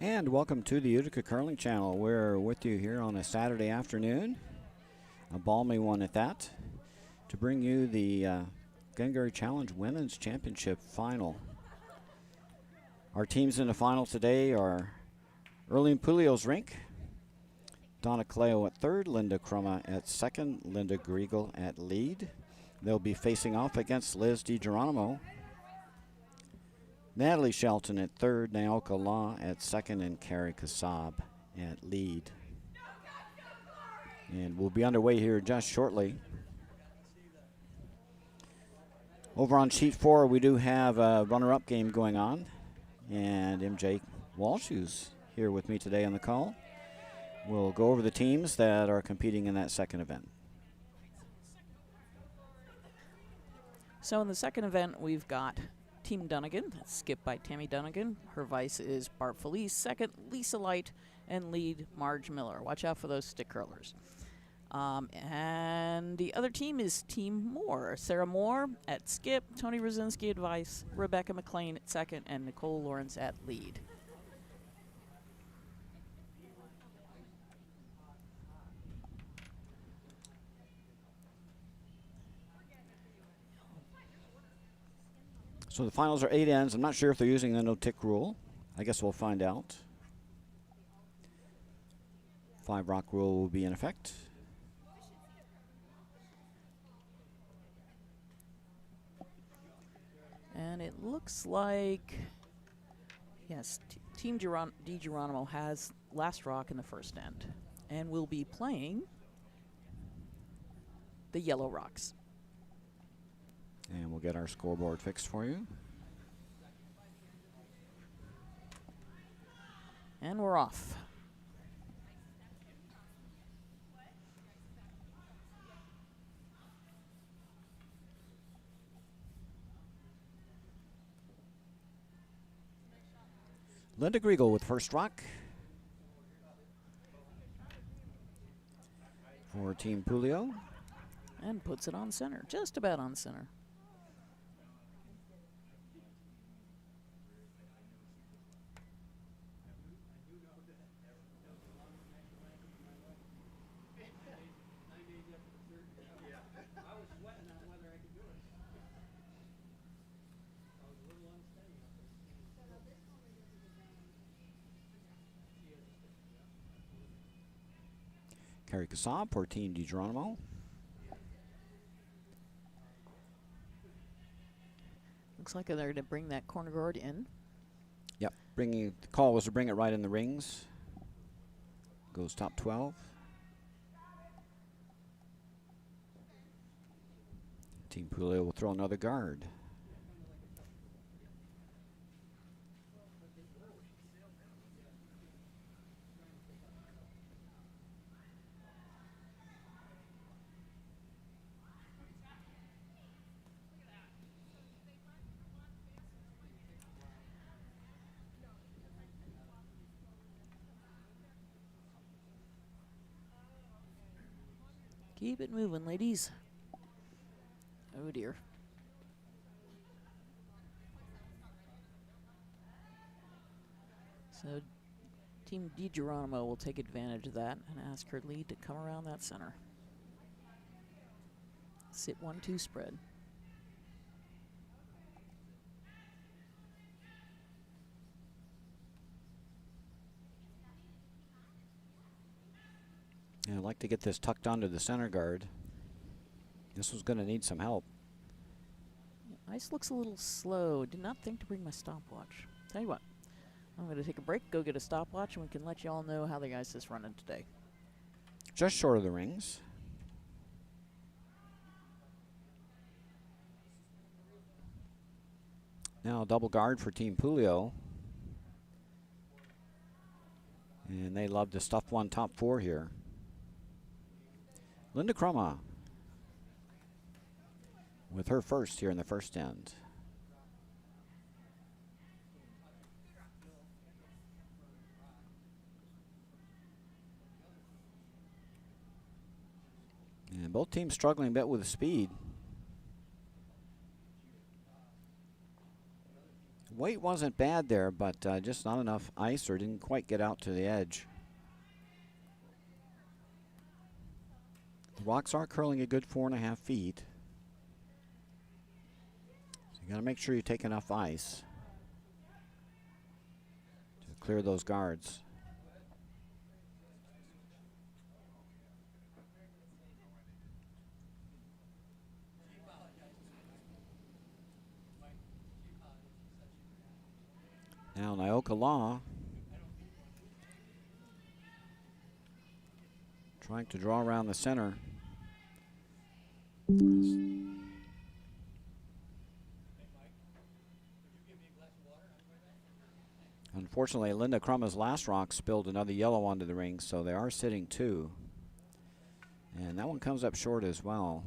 And welcome to the Utica Curling Channel. We're with you here on a Saturday afternoon, a balmy one at that, to bring you the Glengarry Challenge Women's Championship Final. Our teams in the final today are Erling Pulio's rink, Donna Cleo at third, Linda Crumma at second, Linda Griegel at lead. They'll be facing off against Liz DiGeronimo, Natalie Shelton at third, Naoka Law at second, and Carrie Kassab at lead. And we'll be underway here just shortly. Over on sheet 4, we do have a runner-up game going on. And MJ Walsh, who's here with me today on the call, will go over the teams that are competing in that second event. So in the second event, we've got Team Dunnigan, that's skipped by Tammy Dunnigan. Her vice is Bart Felice, second, Lisa Light, and lead Marge Miller. Watch out for those stick curlers. And the other team is Team Moore. Sarah Moore at skip, Tony Rosinski at vice, Rebecca McLean at second, and Nicole Lawrence at lead. So the finals are 8 ends. I'm not sure if they're using the no-tick rule. I guess we'll find out. 5 rock rule will be in effect. And it looks like, yes, Team DiGeronimo has last rock in the first end and will be playing the yellow rocks. And we'll get our scoreboard fixed for you. And we're off. Linda Griegel with first rock for Team Pulio. And puts it on center, just about on center. Carrie Kassab for Team DiGeronimo. Looks like they're going to bring that corner guard in. Yep, the call was to bring it right in the rings. Goes top 12. Team Pulio will throw another guard. Keep it moving, ladies. Oh, dear. So Team DiGeronimo will take advantage of that and ask her lead to come around that center. Sit 1-2 spread. Yeah, I'd like to get this tucked onto the center guard. This was going to need some help. Ice looks a little slow. Did not think to bring my stopwatch. Tell you what, I'm going to take a break, go get a stopwatch, and we can let you all know how the ice is running today. Just short of the rings. Now a double guard for Team Pulio. And they love to stuff one top 4 here. Linda Crumma with her first here in the first end. And both teams struggling a bit with the speed. Weight wasn't bad there, but just not enough ice or didn't quite get out to the edge. The rocks are curling a good 4.5 feet. So you got to make sure you take enough ice to clear those guards. Now Nyoka Law trying to draw around the center. Unfortunately, Linda Crumma's last rock spilled another yellow onto the ring, so they are sitting 2. And that one comes up short as well.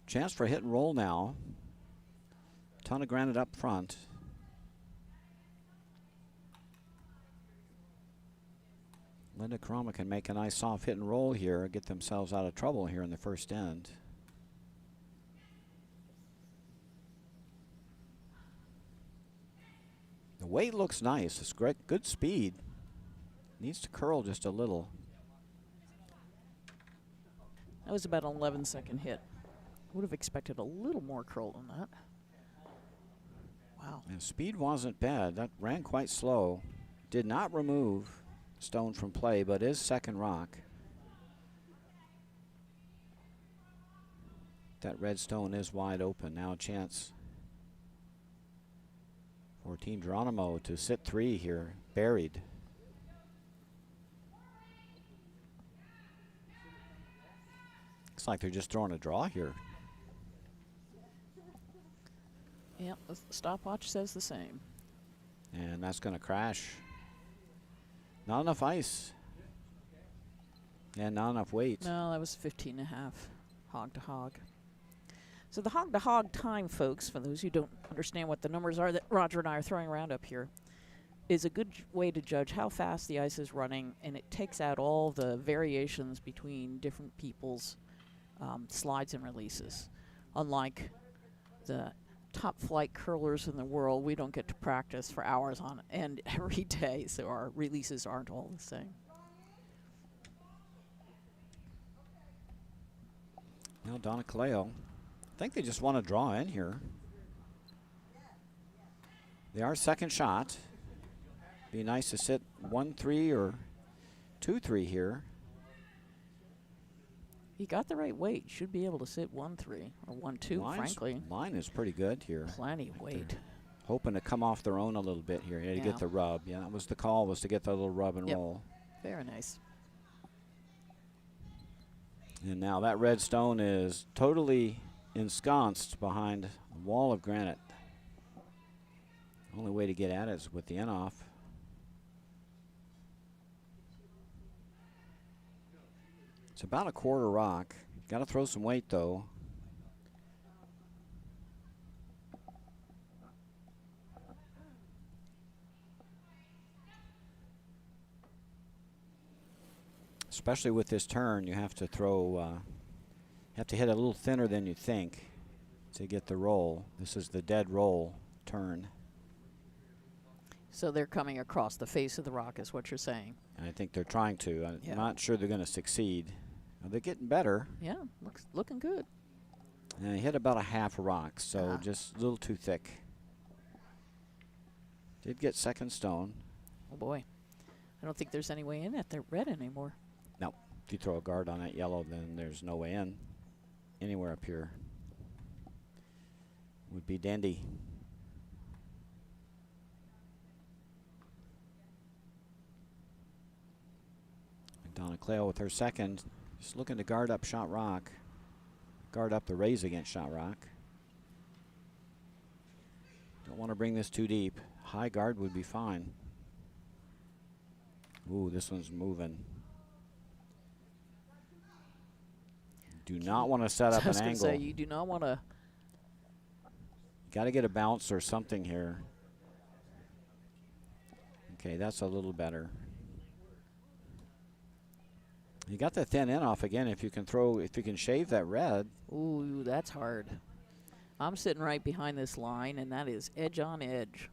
Chance for hit and roll now. Ton of granite up front. Linda Crumma can make a nice soft hit and roll here, get themselves out of trouble here in the first end. The weight looks nice. It's great, good speed. Needs to curl just a little. That was about an 11-second hit. Would have expected a little more curl than that. Wow. And speed wasn't bad. That ran quite slow. Did not remove stone from play, but is second rock. That red stone is wide open. Now a chance for Team Geronimo to sit 3 here, buried. Looks like they're just throwing a draw here. Yep, the stopwatch says the same. And that's going to crash. Not enough ice. And not enough weight. No, that was 15.5, hog to hog. So the hog to hog time, folks, for those who don't understand what the numbers are that Roger and I are throwing around up here, is a good way to judge how fast the ice is running, and it takes out all the variations between different people's slides and releases. Unlike the top flight curlers in the world, we don't get to practice for hours on end every day, so our releases aren't all the same. Now Donna Caleo, I think they just want to draw in here. They are second shot. Be nice to sit 1-3 or 2-3 here. You got the right weight. Should be able to sit 1-3 or 1-2, frankly. Line is pretty good here. Plenty of weight. They're hoping to come off their own a little bit here to get the rub. Yeah, that was the call, was to get that little rub and roll. Very nice. And now that red stone is totally ensconced behind a wall of granite. Only way to get at it is with the end off. It's about a quarter rock. Got to throw some weight though. Especially with this turn, you have to throw, have to hit a little thinner than you think to get the roll. This is the dead roll turn. So they're coming across the face of the rock is what you're saying. I think they're trying to. I'm not sure they're going to succeed. They're getting better. Yeah, looking good. And he hit about a half a rock, so just a little too thick. Did get second stone. Oh boy. I don't think there's any way in at the red anymore. No. If you throw a guard on that yellow, then there's no way in. Anywhere up here would be dandy. Donna Caleo with her second. Just looking to guard up Shot Rock. Guard up the raise against Shot Rock. Don't want to bring this too deep. High guard would be fine. Ooh, this one's moving. Do not want to set up an angle. Say, you do not want to. Got to get a bounce or something here. Okay, that's a little better. You got the thin end off again. If you can throw, if you can shave that red. Ooh, that's hard. I'm sitting right behind this line, and that is edge on edge.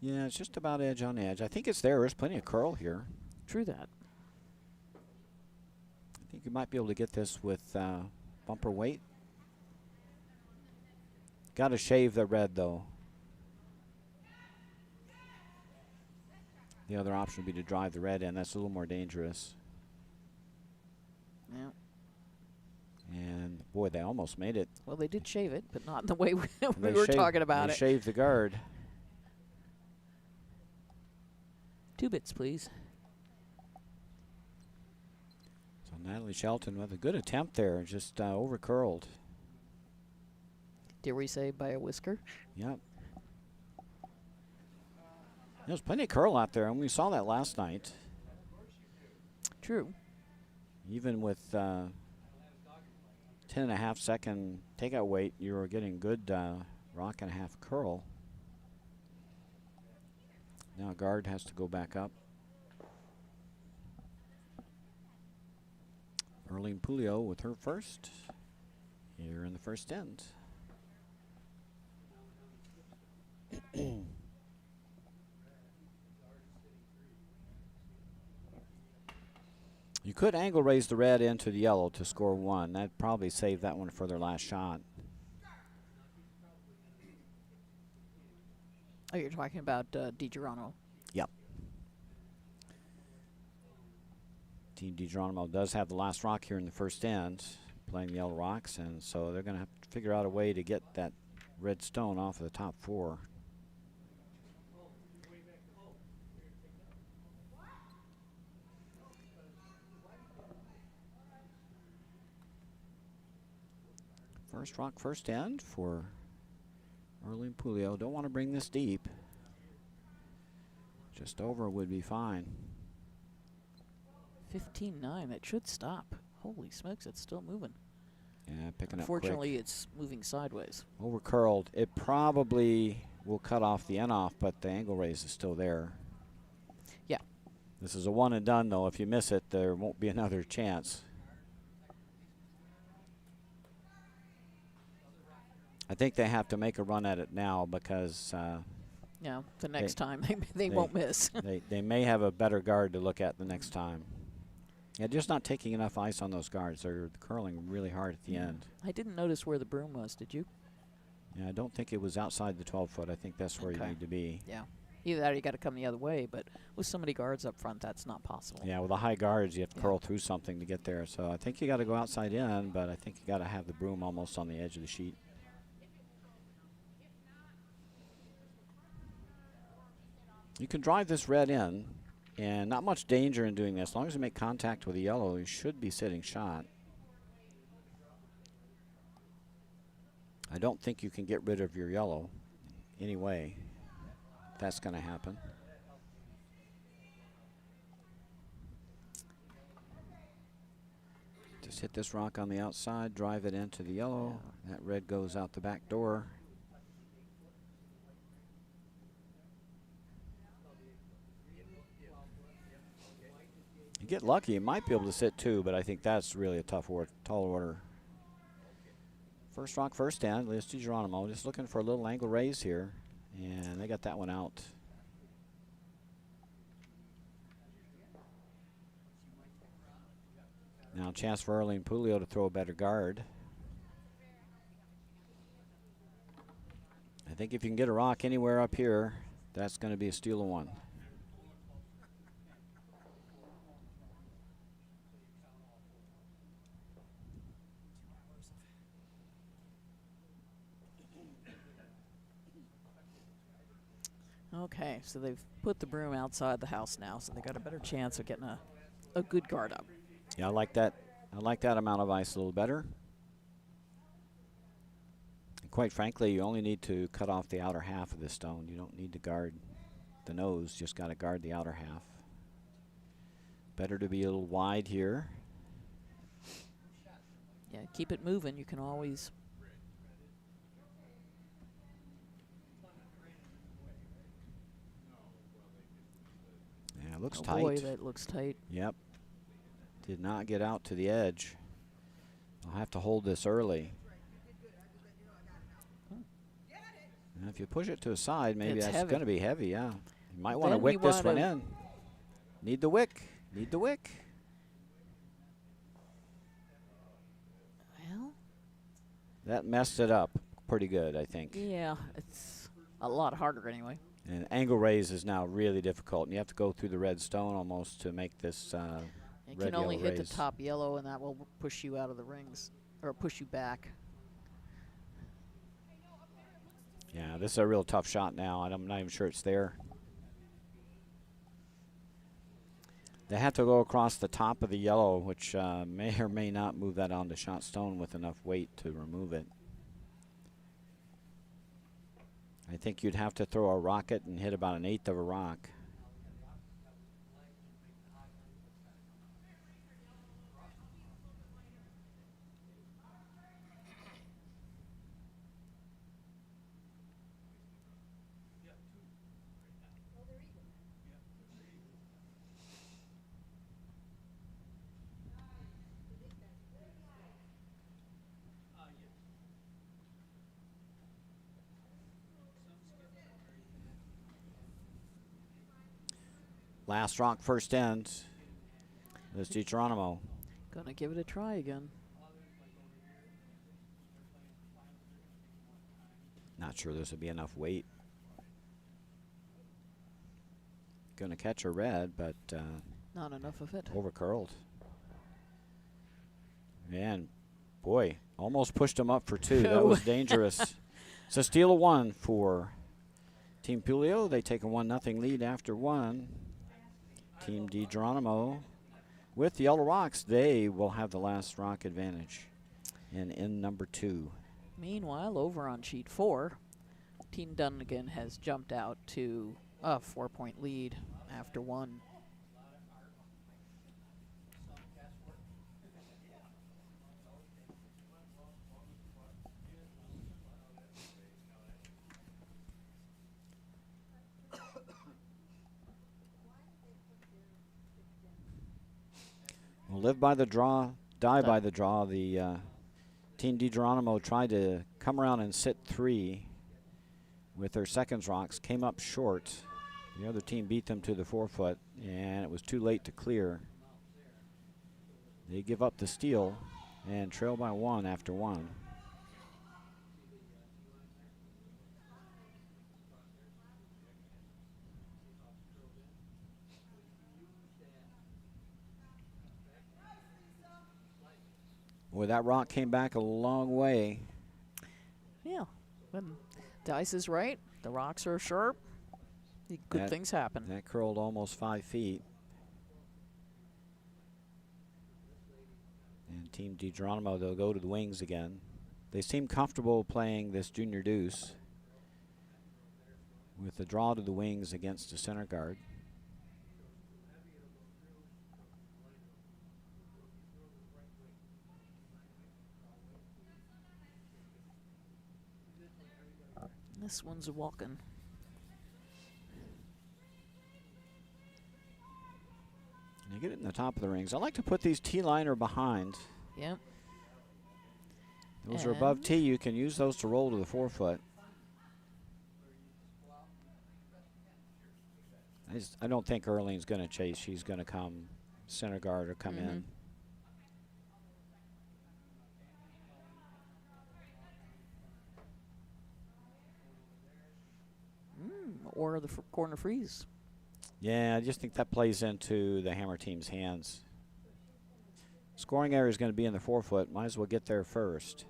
Yeah, it's just about edge on edge. I think it's there. There's plenty of curl here. True that. I think you might be able to get this with bumper weight. Got to shave the red, though. The other option would be to drive the red in. That's a little more dangerous. Yeah. And, boy, they almost made it. Well, they did shave it, but not in the way we They were shaved- talking about they it. shaved the guard. 2 bits, please. So Natalie Shelton with a good attempt there, just over curled. Dare we say by a whisker? Yep. There's plenty of curl out there, and we saw that last night. True. Even with 10.5 second takeout weight, you were getting good rock and a half curl. Now guard has to go back up. Erlene Pulio with her first here in the first end. You could angle raise the red into the yellow to score 1. That'd probably save that one for their last shot. Oh, you're talking about DiGeronimo. Yep. Team DiGeronimo does have the last rock here in the first end, playing the yellow rocks, and so they're going to have to figure out a way to get that red stone off of the top 4. First rock, first end for Erlene Pulio. Don't want to bring this deep. Just over would be fine. 15-9. That should stop. Holy smokes, it's still moving. Yeah, picking up Unfortunately, quick. it's moving sideways. Over curled. It probably will cut off the end off, but the angle raise is still there. Yeah. This is a one and done, though. If you miss it, there won't be another chance. I think they have to make a run at it now because Yeah, the next time they won't miss. they may have a better guard to look at the next time. Yeah, just not taking enough ice on those guards. They're curling really hard at the end. I didn't notice where the broom was, did you? Yeah, I don't think it was outside the 12-foot. I think that's where you Okay. need to be. Yeah. Either that or you got to come the other way, but with so many guards up front, that's not possible. Yeah, with the high guards, you have to Yeah. curl through something to get there. So I think you got to go outside in, but I think you got to have the broom almost on the edge of the sheet. You can drive this red in, and not much danger in doing this. As long as you make contact with the yellow, you should be sitting shot. I don't think you can get rid of your yellow anyway. That's going to happen. Just hit this rock on the outside, drive it into the yellow. That red goes out the back door. You get lucky, you might be able to sit 2, but I think that's really a tall order. First rock, first end, Liz DiGeronimo, just looking for a little angle raise here, and they got that one out. Now a chance for Erlene Pulio to throw a better guard. I think if you can get a rock anywhere up here, that's going to be a steal of 1. Okay, so they've put the broom outside the house now, so they got a better chance of getting a good guard up. Yeah, I like that. I like that amount of ice a little better. And quite frankly, you only need to cut off the outer half of the stone. You don't need to guard the nose, just got to guard the outer half. Better to be a little wide here. Yeah, keep it moving. You can always. Yeah, it looks Oh tight. boy, that looks tight. Yep. Did not get out to the edge. I'll have to hold this early. And if you push it to the side, maybe It's that's going to be heavy, yeah. You might want to Then wick you this one wanna- in. Need the wick. Need the wick. Well, That messed it up pretty good, I think. yeah, it's a lot harder anyway. And angle raise is now really difficult. And you have to go through the red stone almost to make this You red can only yellow hit raise. the top yellow, and that will push you out of the rings, or push you back. Yeah, this is a real tough shot now. I'm not even sure it's there. They have to go across the top of the yellow, which may or may not move that onto shot stone with enough weight to remove it. I think you'd have to throw a rocket and hit about 1/8 of a rock. Last rock, first end. This is Geronimo. Gonna give it a try again. Not sure this would be enough weight. Gonna catch a red, but Not enough of it. over curled. Man, boy, almost pushed him up for 2. That was dangerous. It's a steal of 1 for Team Pulio. They take a 1-0 lead after 1. Team DiGeronimo with the yellow rocks, they will have the last rock advantage in number 2. Meanwhile, over on sheet 4, Team Dunnigan has jumped out to a 4-point lead after 1. Well, live by the draw, die by the draw. The Team DiGeronimo tried to come around and sit 3 with their seconds rocks, came up short. The other team beat them to the 4-foot, and it was too late to clear. They give up the steal and trail by 1 after 1. Boy, that rock came back a long way. Yeah, when dice is right, the rocks are sharp, good things happen. That curled almost 5 feet. And Team DiGeronimo, they'll go to the wings again. They seem comfortable playing this junior deuce with the draw to the wings against the center guard. This one's walking. You get it in the top of the rings. I like to put these T-liner behind. Yep. Those are above T. You can use those to roll to the 4-foot. I don't think Erling's going to chase. She's going to come center guard or come in. Or the corner freeze. Yeah, I just think that plays into the Hammer team's hands. Scoring area is going to be in the 4-foot. Might as well get there first.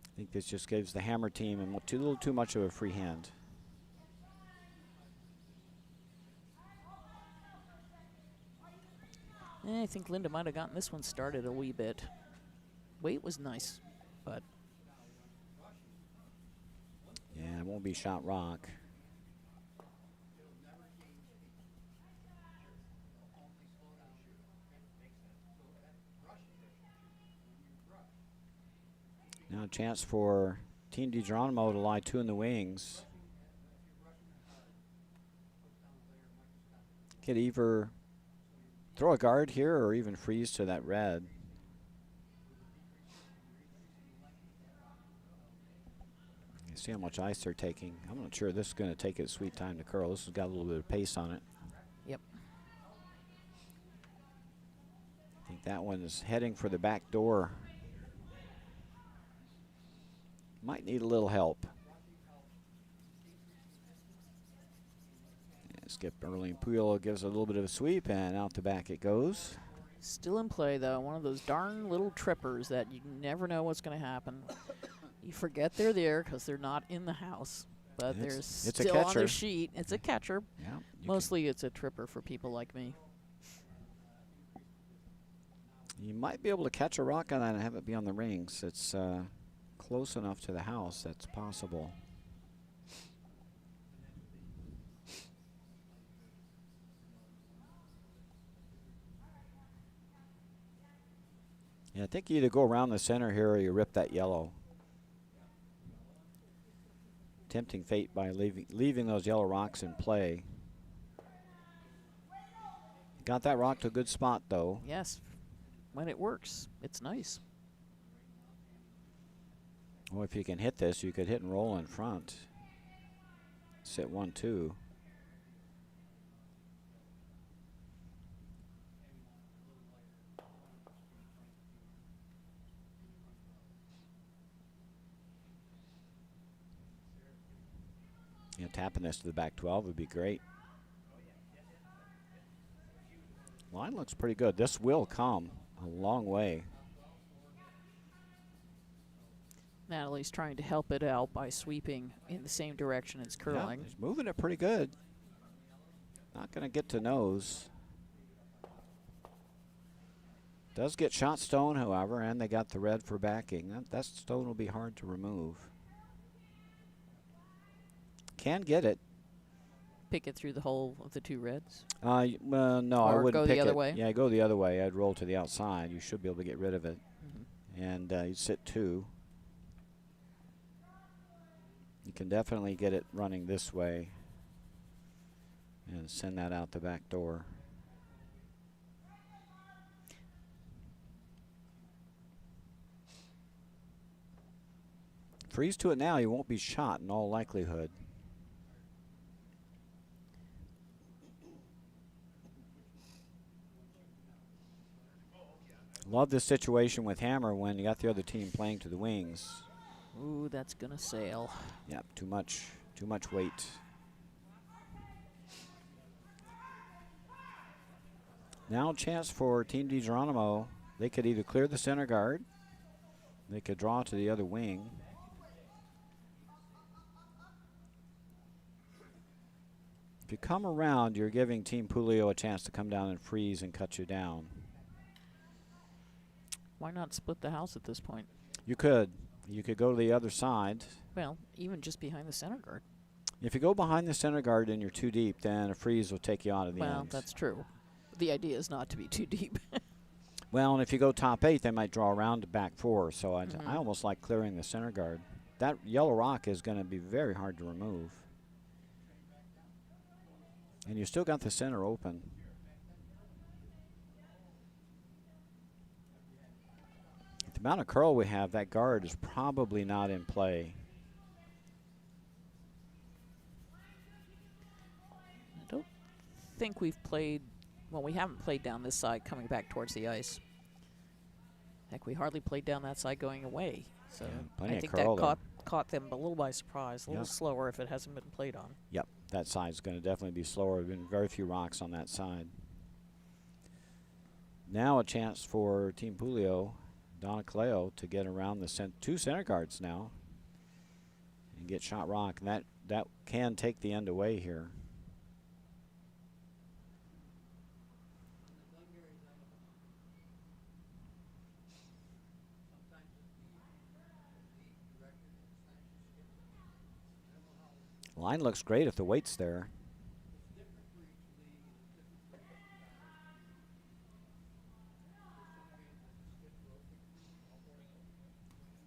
I think this just gives the Hammer team a little too much of a free hand. I think Linda might have gotten this one started a wee bit. Weight was nice, but yeah, it won't be shot rock. Now a chance for Team DiGeronimo to lie 2 in the wings. Could either throw a guard here or even freeze to that red. You see how much ice they're taking. I'm not sure this is going to take its sweet time to curl. This has got a little bit of pace on it. Yep. I think that one is heading for the back door. Might need a little help. Yeah, Skip early and Puyol gives a little bit of a sweep, and out the back it goes. Still in play, though. One of those darn little trippers that you never know what's going to happen. You forget they're there because they're not in the house, but they're still on the sheet. It's a catcher. Yeah, Mostly it's a tripper for people like me. You might be able to catch a rock on that and have it be on the rings. It's close enough to the house that's possible. Yeah, I think you either go around the center here or you rip that yellow. Tempting fate by leaving those yellow rocks in play. Got that rock to a good spot, though. Yes, when it works, it's nice. Well, if you can hit this, you could hit and roll in front. Sit 1-2. Yeah, tapping this to the back 12 would be great. Line looks pretty good. This will come a long way. Natalie's trying to help it out by sweeping in the same direction it's curling. Yeah, he's moving it pretty good. Not going to get to nose. Does get shot stone, however, and they got the red for backing. That stone will be hard to remove. Can get it. Pick it through the hole of the two reds? Well, no, Or I wouldn't go pick the other it. way? Yeah, go the other way. I'd roll to the outside. You should be able to get rid of it. Mm-hmm. And you sit 2. You can definitely get it running this way and send that out the back door. Freeze to it now, you won't be shot in all likelihood. Love this situation with Hammer when you got the other team playing to the wings. Ooh, that's gonna sail. Yep, too much weight. Now a chance for Team DiGeronimo. They could either clear the center guard, they could draw to the other wing. If you come around, you're giving Team Pulio a chance to come down and freeze and cut you down. Why not split the house at this point? You could. You could go to the other side. Well, even just behind the center guard. If you go behind the center guard and you're too deep, then a freeze will take you out of the end. Well, that's true. The idea is not to be too deep. Well, and if you go top 8, they might draw around to back 4. So I Mm-hmm. almost like clearing the center guard. That yellow rock is going to be very hard to remove. And you still got the center open. The amount of curl we have, that guard is probably not in play. I don't think we've played, well, we haven't played down this side coming back towards the ice. Heck, we hardly played down that side going away. So Yeah, I think that caught them a little by surprise, a little slower if it hasn't been played on. Yep, that side's going to definitely be slower. There have been very few rocks on that side. Now a chance for Team Pulio, Donna Caleo, to get around the 2 center guards now and get shot rock. And that can take the end away here. Line looks great if the weight's there.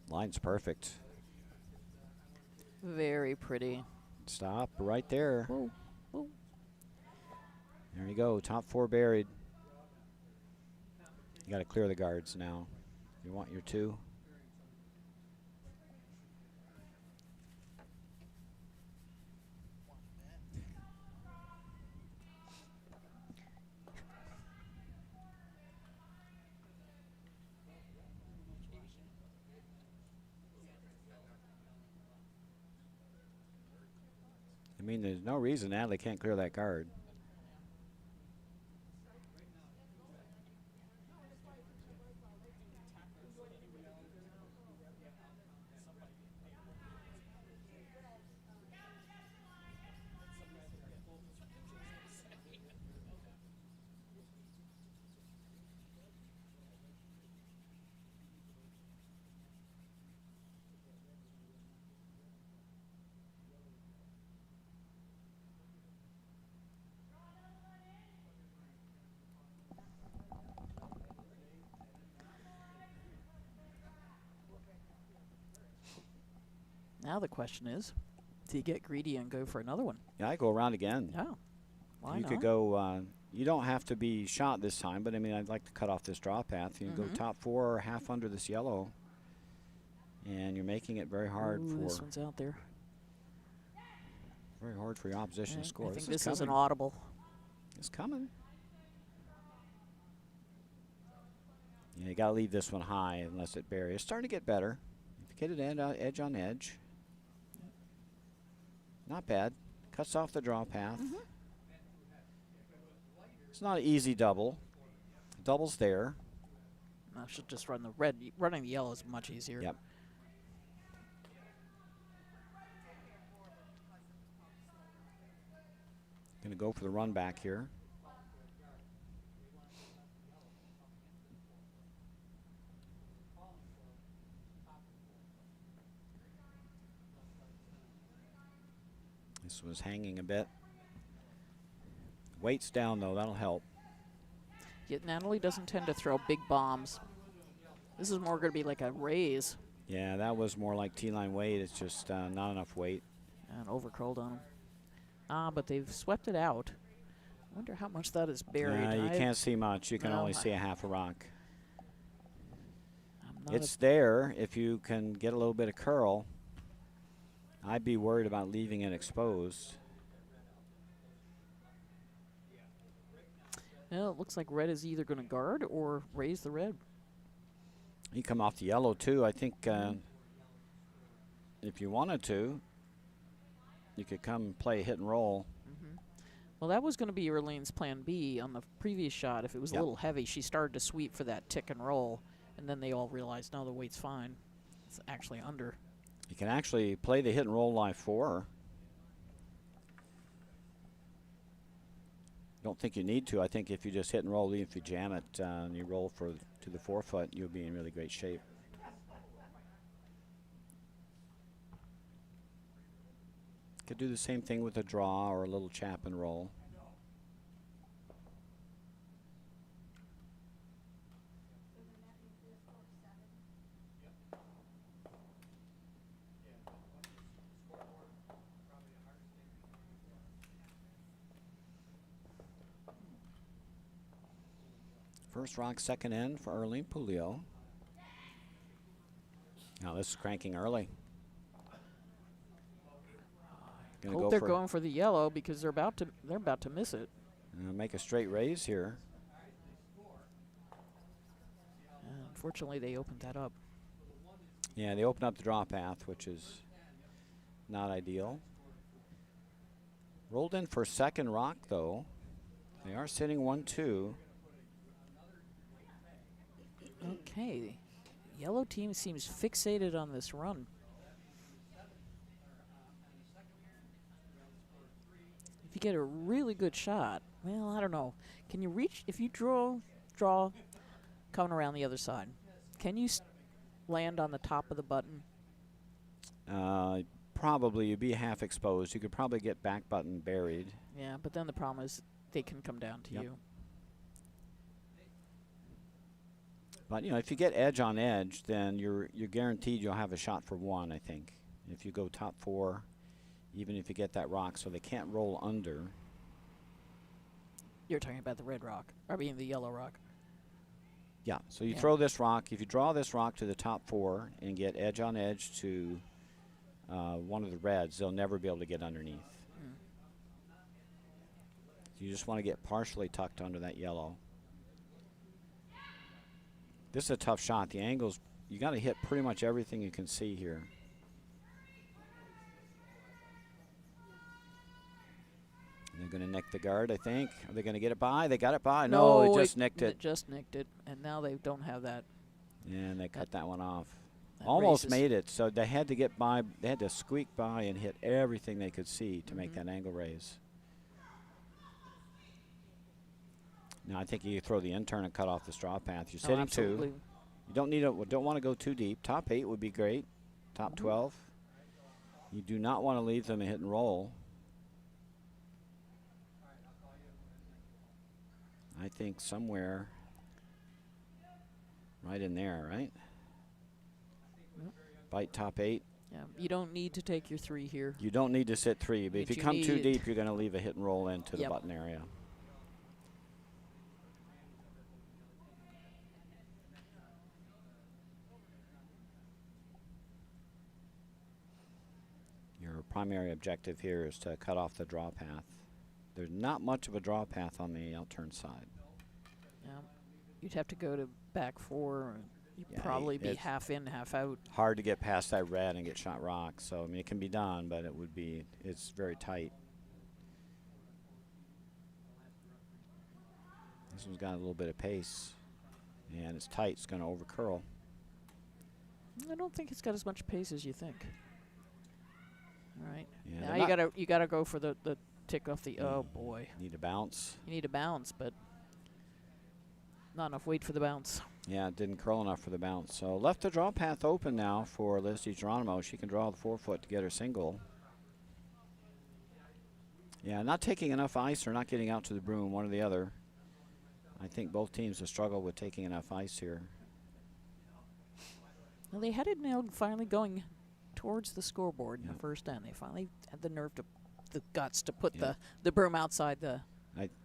Line's perfect. Very pretty. Stop right there. Whoa, whoa. There you go, top 4 buried. You got to clear the guards now. You want your 2. I mean, there's no reason Natalie can't clear that guard. Now the question is, do you get greedy and go for another one? Yeah, I go around again. Oh, why you not? could go, you don't have to be shot this time, but I mean, I'd like to cut off this draw path. You can go top 4 or half under this yellow, and you're making it very hard Ooh, for this one's out there. very hard for your opposition to score. I think this is is an coming. audible. It's coming. Yeah, you got to leave this one high unless it buries. It's starting to get better. If you get it edge on edge. Not bad. Cuts off the draw path. It's not an easy double. Double's there. I should just run the red. Running the yellow is much easier. Yep. Going to go for the run back here. This was hanging a bit. Weight's down, though. That'll help. Yet Natalie doesn't tend to throw big bombs. This is more going to be like a raise. Yeah, that was more like T-line weight. It's just not enough weight. And overcurled on them. But they've swept it out. I wonder how much that is buried. You can't see much. You can only see a half a rock. It's there if you can get a little bit of curl. I'd be worried about leaving it exposed. Well, it looks like red is either going to guard or raise the red. You come off the yellow, too. I think if you wanted to, you could come play hit and roll. Well, that was going to be Erlene's plan B on the previous shot. If it was a little heavy, she started to sweep for that tick and roll, and then they all realized, no, the weight's fine. It's actually under. You can actually play the hit and roll live 4. Don't think you need to. I think if you just hit and roll, even if you jam it and you roll to the 4-foot, you'll be in really great shape. Could do the same thing with a draw or a little chap and roll. First rock, second end for Erlene Pulio. Now this is cranking early. Hope they're going for the yellow because they're about to miss it. Make a straight raise here. Unfortunately, they opened that up. Yeah, they opened up the draw path, which is not ideal. Rolled in for second rock, though. They are sitting 1-2. Okay. Yellow team seems fixated on this run. If you get a really good shot, well, I don't know. Can you reach, if you draw coming around the other side, can you land on the top of the button? Probably. You'd be half exposed. You could probably get back button buried. Yeah, but then the problem is they can come down to you. But, you know, if you get edge on edge, then you're guaranteed you'll have a shot for 1, I think. If you go top 4, even if you get that rock, so they can't roll under. You're talking about the red rock, I mean the yellow rock. Yeah, so you Yeah. throw this rock. If you draw this rock to the top 4 and get edge on edge to one of the reds, they'll never be able to get underneath. You just want to get partially tucked under that yellow. This is a tough shot. The angles, you got to hit pretty much everything you can see here. And they're going to nick the guard, I think. Are they going to get it by? They got it by. No, they just nicked it. It just nicked it, and now they don't have that. And they cut that one off. That Almost raises. made it, so they had to get by. They had to squeak by and hit everything they could see to make that angle raise. Now I think you throw the in-turn and cut off the straw path. You're sitting 2. Absolutely. You don't want to go too deep. Top 8 would be great. Top 12. You do not want to leave them a hit and roll. I think somewhere right in there, right? Yep. Bite top 8. Yeah, you don't need to take your 3 here. You don't need to sit 3, but if you come too need- deep, you're going to leave a hit and roll into the Yep. button area. Your primary objective here is to cut off the draw path. There's not much of a draw path on the outturn side. Yeah, you'd have to go to back 4. And you'd Yeah, probably be it's half in, half out. hard to get past that red and get shot rocks. So I mean, it can be done, but it's very tight. This one's got a little bit of pace, and it's tight. It's going to over curl. I don't think it's got as much pace as you think. All right. Yeah, now they're you gotta go for the tick off the. Oh boy. Need a bounce. You need a bounce, but not enough weight for the bounce. Yeah, it didn't curl enough for the bounce. So left the draw path open now for Liz DiGeronimo. She can draw the 4-foot to get her single. Yeah, not taking enough ice or not getting out to the broom, one or the other. I think both teams have struggled with taking enough ice here. Well, they had it nailed finally going towards the scoreboard in Yep. the first end. They finally had the nerve the guts to put Yep. the broom outside the.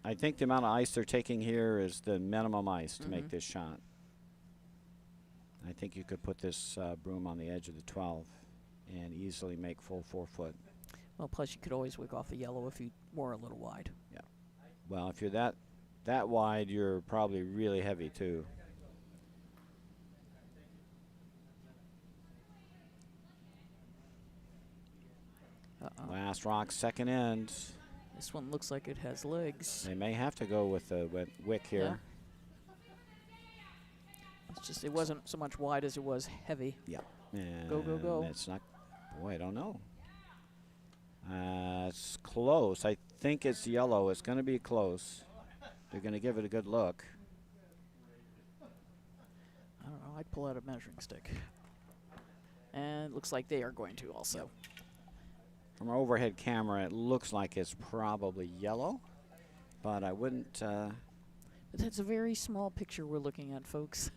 I think the amount of ice they're taking here is the minimum ice to make this shot. I think you could put this broom on the edge of the 12 and easily make full 4-foot. Well, plus you could always wick off the yellow if you were a little wide. Yeah. Well, if you're that wide, you're probably really heavy too. Last rock, second end. This one looks like it has legs. They may have to go with the wick here. It's just it wasn't so much wide as it was heavy. Yeah. And Go, go, go. it's not. Boy, I don't know. It's close. I think it's yellow. It's going to be close. They're going to give it a good look. I don't know. I'd pull out a measuring stick. And it looks like they are going to also. Yep. From our overhead camera, it looks like it's probably yellow, but I wouldn't. But that's a very small picture we're looking at, folks.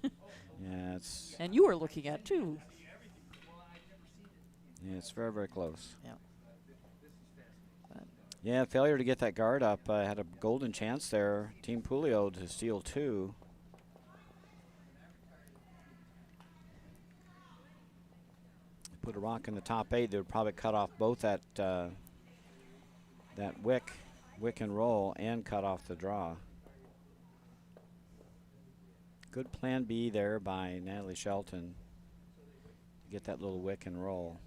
Yeah, it's. And you are looking at too. Yeah, it's very, very close. Yeah. Yeah, failure to get that guard up. Had a golden chance there. Team Pulio to steal 2. Put a rock in the top 8. They would probably cut off both that wick and roll, and cut off the draw. Good plan B there by Natalie Shelton to get that little wick and roll.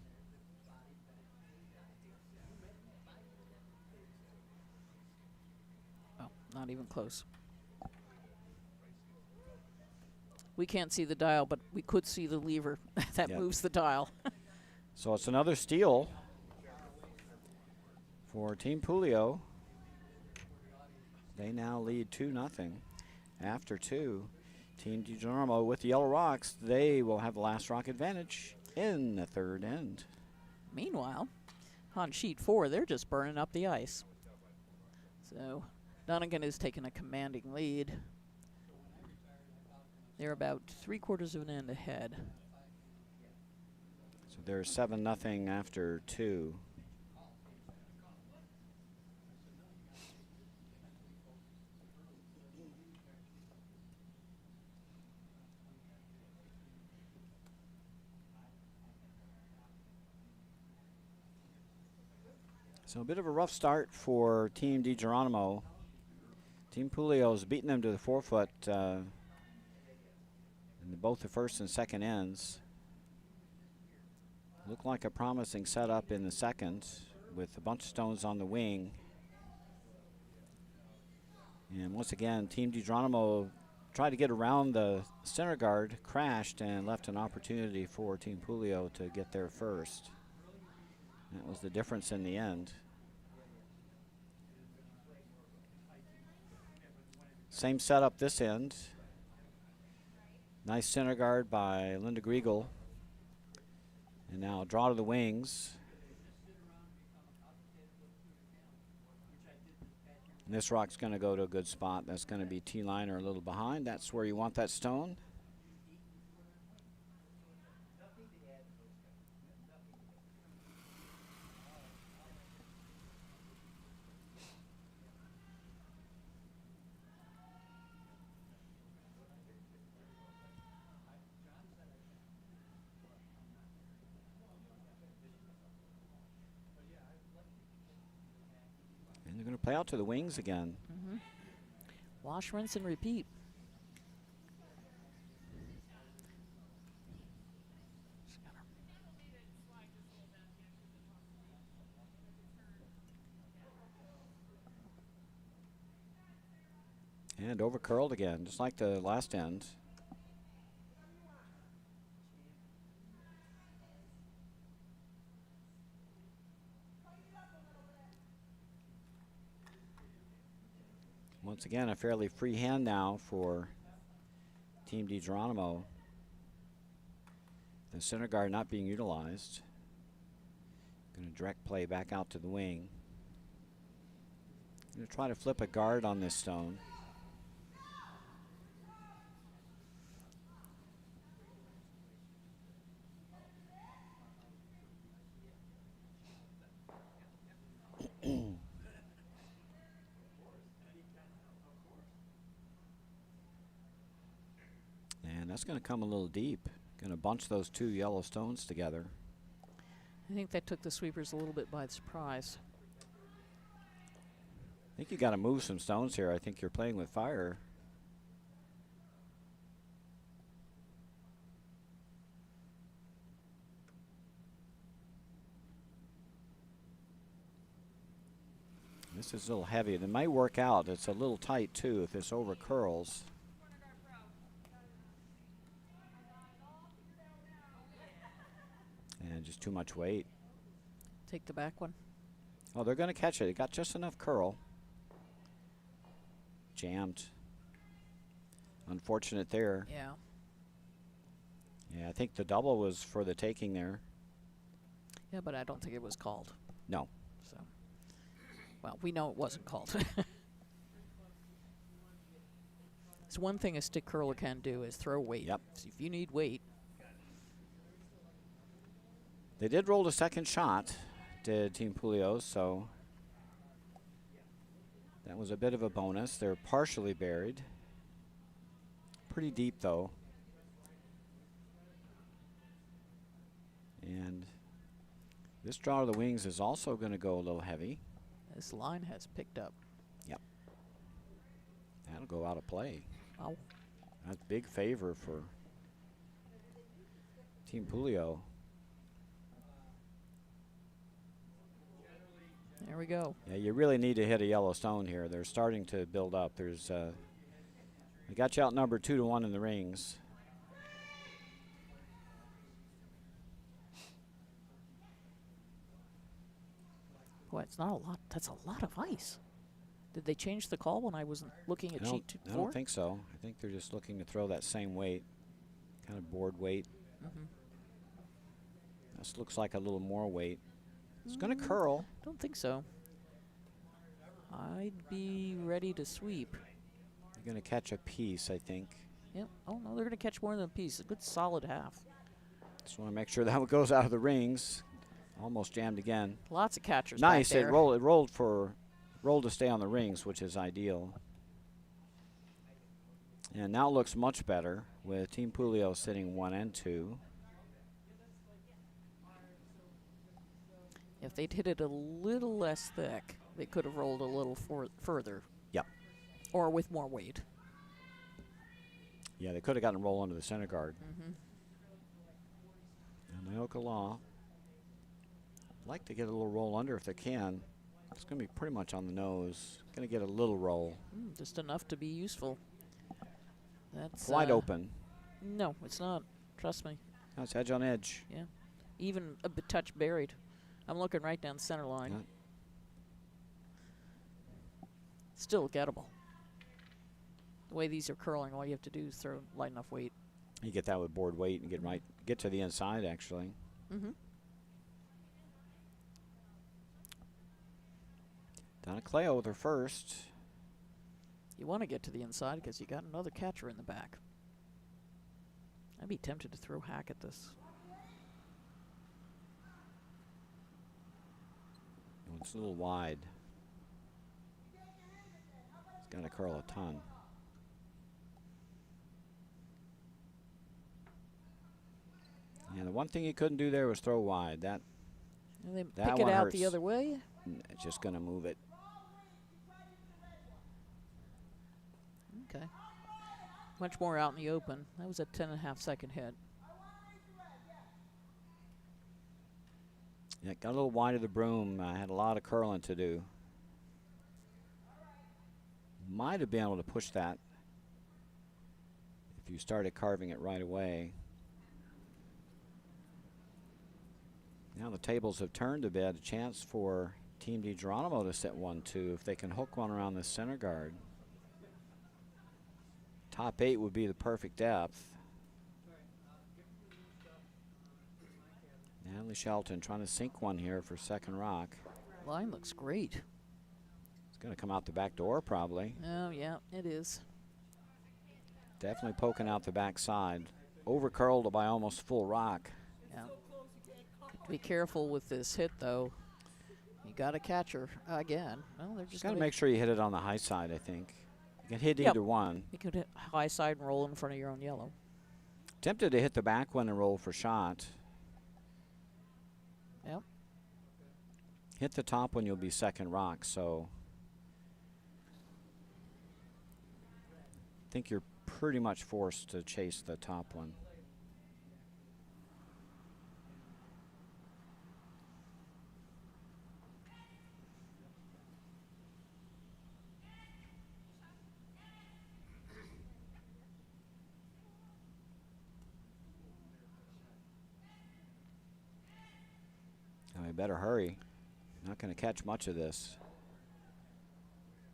Oh, not even close. We can't see the dial, but we could see the lever that Yep. moves the dial. So it's another steal for Team Pulio. They now lead 2-0. After 2, Team DiGeronimo with the yellow rocks, they will have the last rock advantage in the third end. Meanwhile, on sheet 4, they're just burning up the ice. So Donegan is taking a commanding lead. They're about 3/4 of an end ahead. So they're 7-0 after 2. So a bit of a rough start for Team DiGeronimo. Team Pulio's beaten them to the 4-foot in both the first and second ends. Looked like a promising setup in the second with a bunch of stones on the wing. And once again, Team DiGeronimo tried to get around the center guard, crashed, and left an opportunity for Team Pulio to get there first. That was the difference in the end. Same setup this end. Nice center guard by Linda Griegel. And now draw to the wings. And this rock's going to go to a good spot. That's going to be T-line or a little behind. That's where you want that stone. And they're going to play out to the wings again. Wash, rinse, and repeat. And over curled again, just like the last end. Once again, a fairly free hand now for Team DiGeronimo. The center guard not being utilized. Going to direct play back out to the wing. Going to try to flip a guard on this stone. And that's going to come a little deep. Going to bunch those two yellow stones together. I think that took the sweepers a little bit by surprise. I think you got to move some stones here. I think you're playing with fire. This is a little heavy. It might work out. It's a little tight too if this over curls. And just too much weight. Take the back one. Oh, they're going to catch it. It got just enough curl. Jammed. Unfortunate there. Yeah. Yeah, I think the double was for the taking there. Yeah, but I don't think it was called. No. So, well, we know it wasn't called. It's one thing a stick curler can do is throw weight. Yep. So if you need weight. They did roll a second shot, did Team Pulio, so that was a bit of a bonus. They're partially buried. Pretty deep, though. And this draw of the wings is also going to go a little heavy. This line has picked up. Yep. That'll go out of play. Wow. That's big favor for Team Pulio. There we go. Yeah, you really need to hit a yellow stone here. They're starting to build up. There's, they got you outnumbered 2-1 in the rings. Boy, it's not a lot. That's a lot of ice. Did they change the call when I was looking at sheet 4? I don't think so. I think they're just looking to throw that same weight, kind of board weight. This looks like a little more weight. It's going to curl. Don't think so. I'd be ready to sweep. They're going to catch a piece, I think. Yep. Oh, no, they're going to catch more than a piece. A good solid half. Just want to make sure that one goes out of the rings. Almost jammed again. Lots of catchers nice. back there. It rolled to stay on the rings, which is ideal. And now it looks much better with Team Pulio sitting 1 and 2. If they'd hit it a little less thick, they could have rolled a little further. Yep. Or with more weight. Yeah, they could have gotten a roll under the center guard. Mm-hmm. And Ioka Law like to get a little roll under if they can. It's going to be pretty much on the nose. Going to get a little roll. Just enough to be useful. That's wide open. No, it's not. Trust me. No, it's edge on edge. Yeah. Even a touch buried. I'm looking right down the center line. Yeah. Still gettable. The way these are curling, all you have to do is throw light enough weight. You get that with board weight and get to the inside, actually. Mm-hmm. Donna Cleo with her first. You want to get to the inside because you got another catcher in the back. I'd be tempted to throw hack at this. It's a little wide. It's going to curl a ton. And the one thing you couldn't do there was throw wide. That And then That pick it one out hurts. the other way. It's just going to move it. Okay. Much more out in the open. That was a 10.5-second hit. Yeah, got a little wide of the broom. Had a lot of curling to do. Might have been able to push that if you started carving it right away. Now the tables have turned a bit. A chance for Team DiGeronimo to set 1-2 if they can hook one around the center guard. Top 8 would be the perfect depth. Natalie Shelton trying to sink one here for second rock. Line looks great. It's going to come out the back door probably. Oh, yeah, it is. Definitely poking out the back side. Over curled by almost full rock. Yeah. Be careful with this hit, though. You got a catcher again. Well, they're just Got to gonna make sure you hit it on the high side, I think. You can hit Yep. either one. You could hit high side and roll in front of your own yellow. Tempted to hit the back one and roll for shot. Yep. Hit the top one, you'll be second rock, so I think you're pretty much forced to chase the top one. I better hurry. Not going to catch much of this.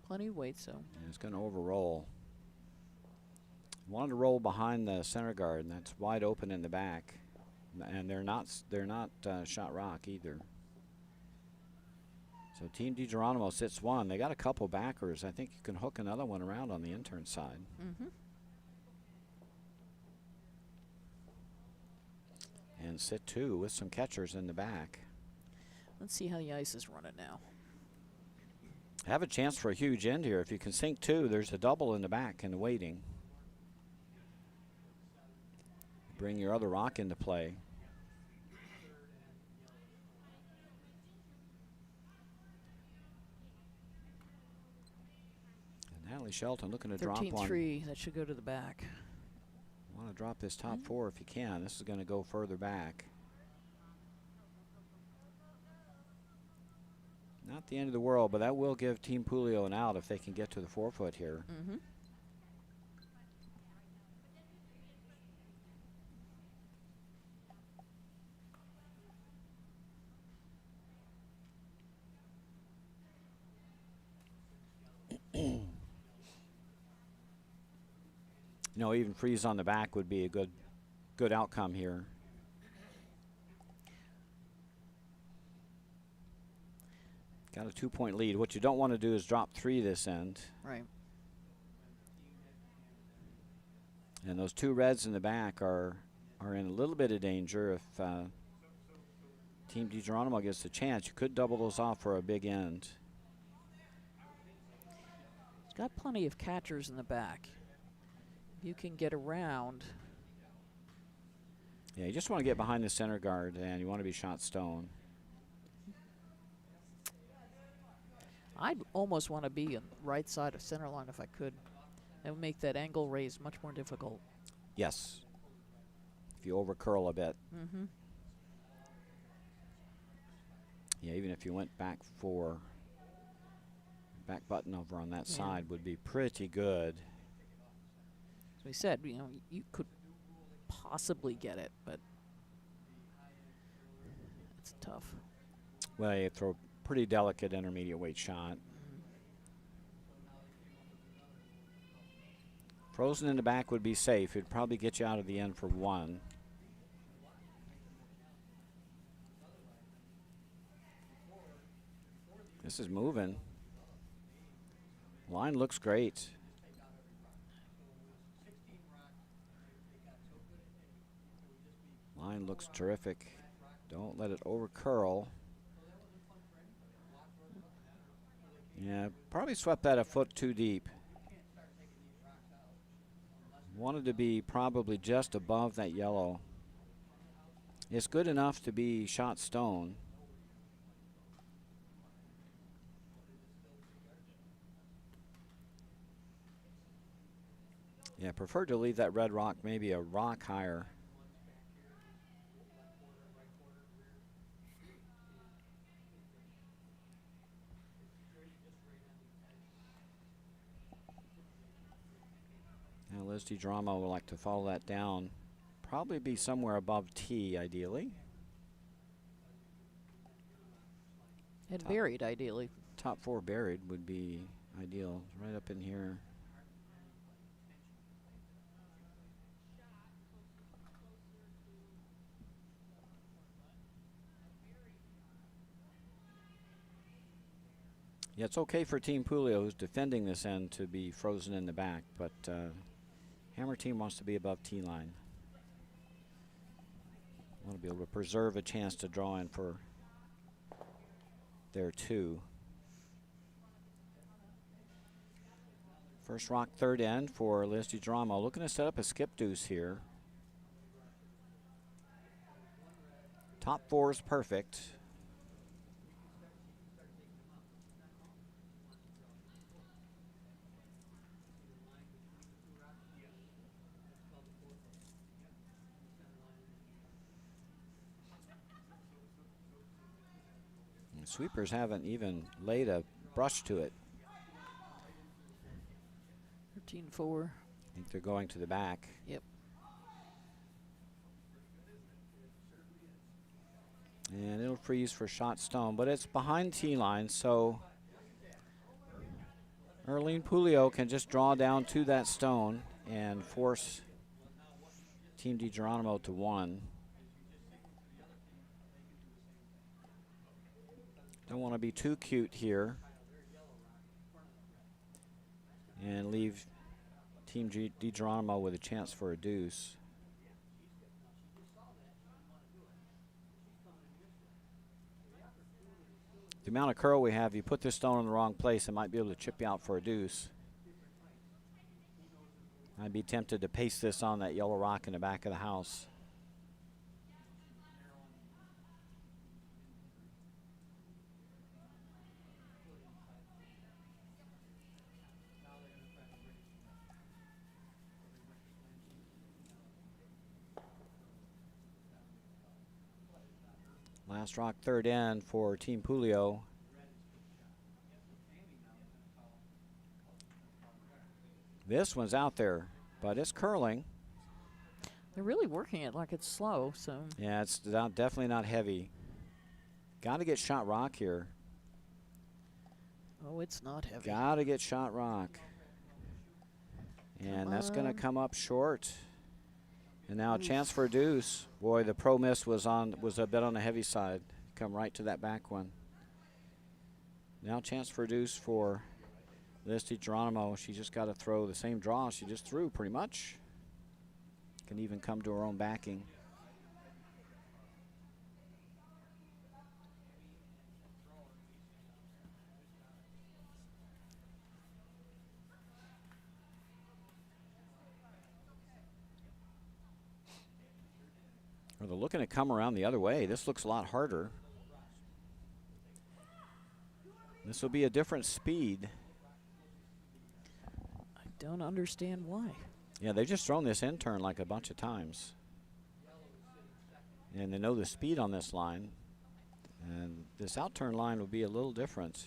Plenty of weight, so. And it's going to overroll. Wanted to roll behind the center guard, and that's wide open in the back. And they're not shot rock either. So Team DiGeronimo sits one. They got a couple backers. I think you can hook another one around on the intern side. Mm-hmm. And sit two with some catchers in the back. Let's see how the ice is running now. Have a chance for a huge end here. If you can sink two, there's a double in the back in the waiting. Bring your other rock into play. And Natalie Shelton looking to drop one. 13-3, that should go to the back. Want to drop this top four if you can. This is going to go further back. Not the end of the world, but that will give Team Pulio an out if they can get to the 4 foot here. Mm-hmm. You know, even freeze on the back would be a good outcome here. Got a 2-point lead. What you don't want to do is drop 3 this end. Right. And those 2 reds in the back are in a little bit of danger if Team DiGeronimo gets a chance. You could double those off for a big end. It's got plenty of catchers in the back. You can get around. Yeah, you just want to get behind the center guard and you want to be shot stone. I'd almost want to be on the right side of center line if I could. That would make that angle raise much more difficult. Yes. If you over curl a bit. Mm-hmm. Yeah, even if you went back button over on that side would be pretty good. As we said, you know, you could possibly get it, but it's tough. Well, you throw a pretty delicate intermediate weight shot. Frozen in the back would be safe. It'd probably get you out of the end for one. This is moving. Line looks great. Line looks terrific. Don't let it over curl. Yeah, probably swept that a foot too deep. Wanted to be probably just above that yellow. It's good enough to be shot stone. Yeah, prefer to leave that red rock maybe a rock higher. Now Liz DiGirolamo would like to follow that down. Probably be somewhere above T, ideally. And buried, ideally. Top four buried would be ideal. Right up in here. Yeah, it's okay for Team Pulio, who's defending this end, to be frozen in the back, but Hammer Team wants to be above T line. Want to be able to preserve a chance to draw in for their two. First rock third end for Liz DiGirolamo. Looking to set up a skip deuce here. Top four is perfect. And sweepers haven't even laid a brush to it. 13-4. I think they're going to the back. Yep. And it'll freeze for shot stone, but it's behind T line, so Erlene Pulio can just draw down to that stone and force Team DiGirolamo to one. Don't want to be too cute here and leave Team DiGirolamo with a chance for a deuce. The amount of curl we have, you put this stone in the wrong place, it might be able to chip you out for a deuce. I'd be tempted to paste this on that yellow rock in the back of the house. Last rock third end for Team Pulio. This one's out there, but it's curling. They're really working it like it's slow, so. Yeah, it's definitely not heavy. Got to get shot rock here. Oh, it's not heavy. Got to get shot rock. And that's going to come up short. And now a chance for a deuce. Boy, the pro miss was a bit on the heavy side. Come right to that back one. Now chance for a deuce for Liz DiGirolamo. She just got to throw the same draw she just threw pretty much. Can even come to her own backing. Or they're looking to come around the other way. This looks a lot harder. This will be a different speed. I don't understand why. Yeah, they've just thrown this in turn like a bunch of times. And they know the speed on this line. And this out turn line will be a little different.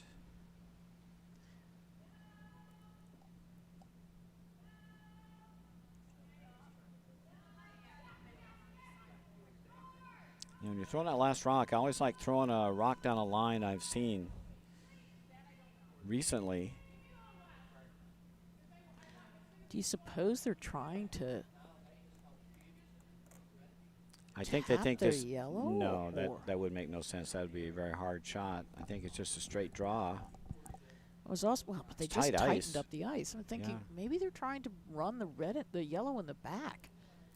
You know, when you're throwing that last rock, I always like throwing a rock down a line I've seen recently. Do you suppose they're trying to I think they think their this. yellow? No, or that would make no sense. That would be a very hard shot. I think it's just a straight draw. it was also well, but they It's just tight tightened ice. up the ice. I'm thinking Yeah. maybe they're trying to run the yellow in the back.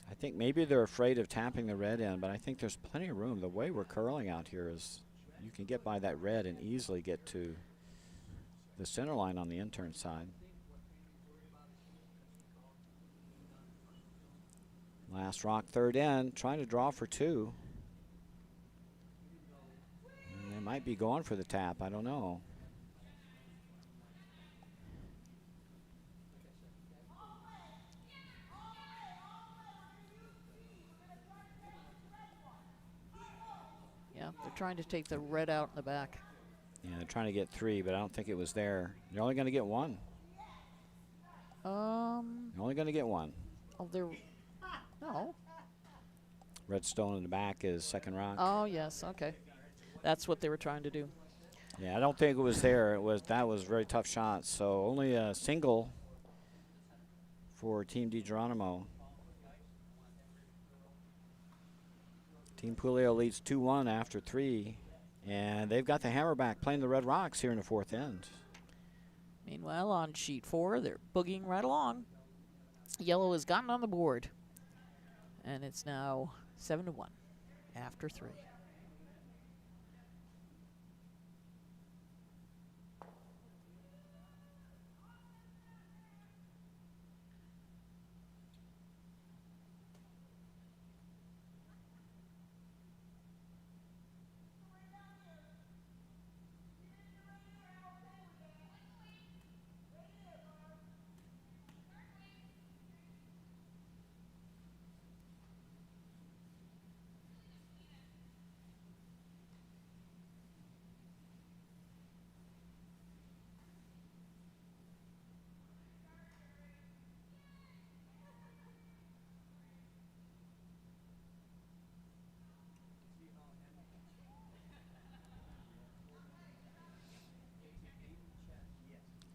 I think maybe they're afraid of tapping the red in, but I think there's plenty of room. The way we're curling out here is you can get by that red and easily get to the center line on the in-turn side. Last rock, third in, trying to draw for two. And they might be going for the tap, I don't know. Yeah, they're trying to take the red out in the back. Yeah, they're trying to get three, but I don't think it was there. You're only going to get one. You're only going to get one. Oh, they're no. Red stone in the back is second rock. Oh, yes, okay. That's what they were trying to do. Yeah, I don't think it was there. That was very tough shots. So only a single for Team DiGeronimo. Team Puleo leads 2-1 after three, and they've got the hammer back playing the Red Rocks here in the fourth end. Meanwhile, on sheet 4, they're boogieing right along. Yellow has gotten on the board, and it's now 7-1 after 3.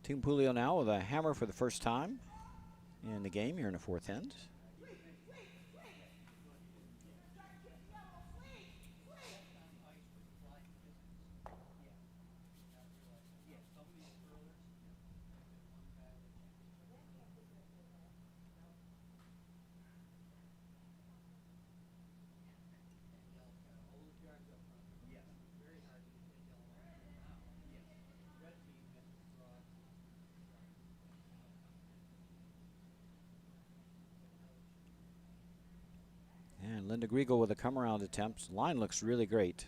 Team Puleo now with a hammer for the first time in the game here in the fourth end. And Linda Griegel with a come-around attempt. Line looks really great.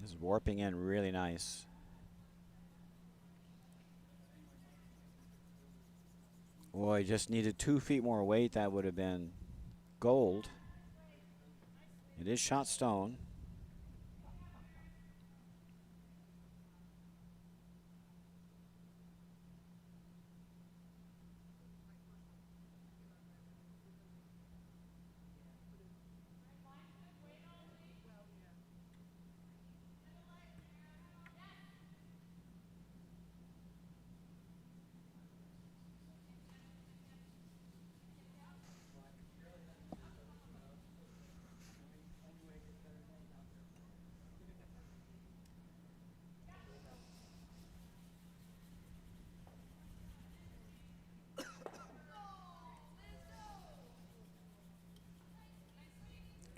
This is warping in really nice. Boy, just needed 2 feet more weight. That would have been gold. It is shot stone.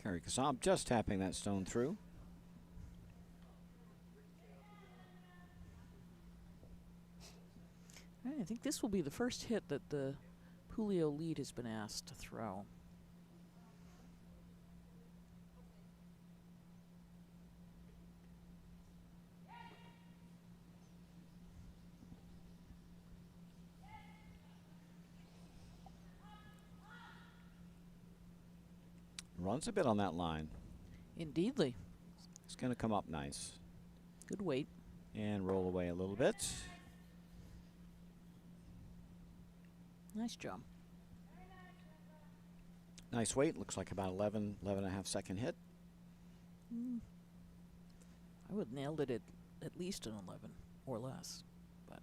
Gary Kasab just tapping that stone through. I think this will be the first hit that the Puleo lead has been asked to throw. Runs a bit on that line. Indeedly. It's going to come up nice. Good weight. And roll away a little bit. Nice job. Nice weight. Looks like about 11 and a half second hit. I would have nailed it at least an 11 or less. But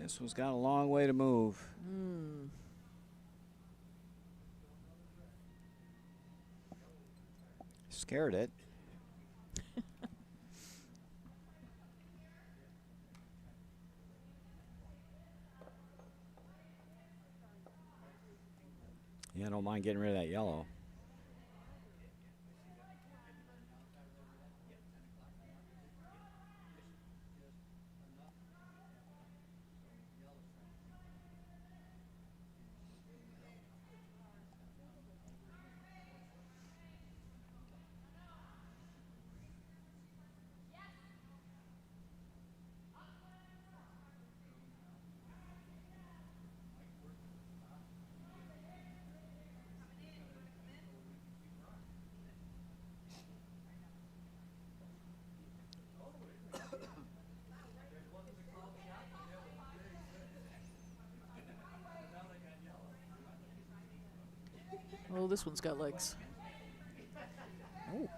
this one's got a long way to move. Scared it. Yeah, I don't mind getting rid of that yellow. oh, this one's got legs. Oh,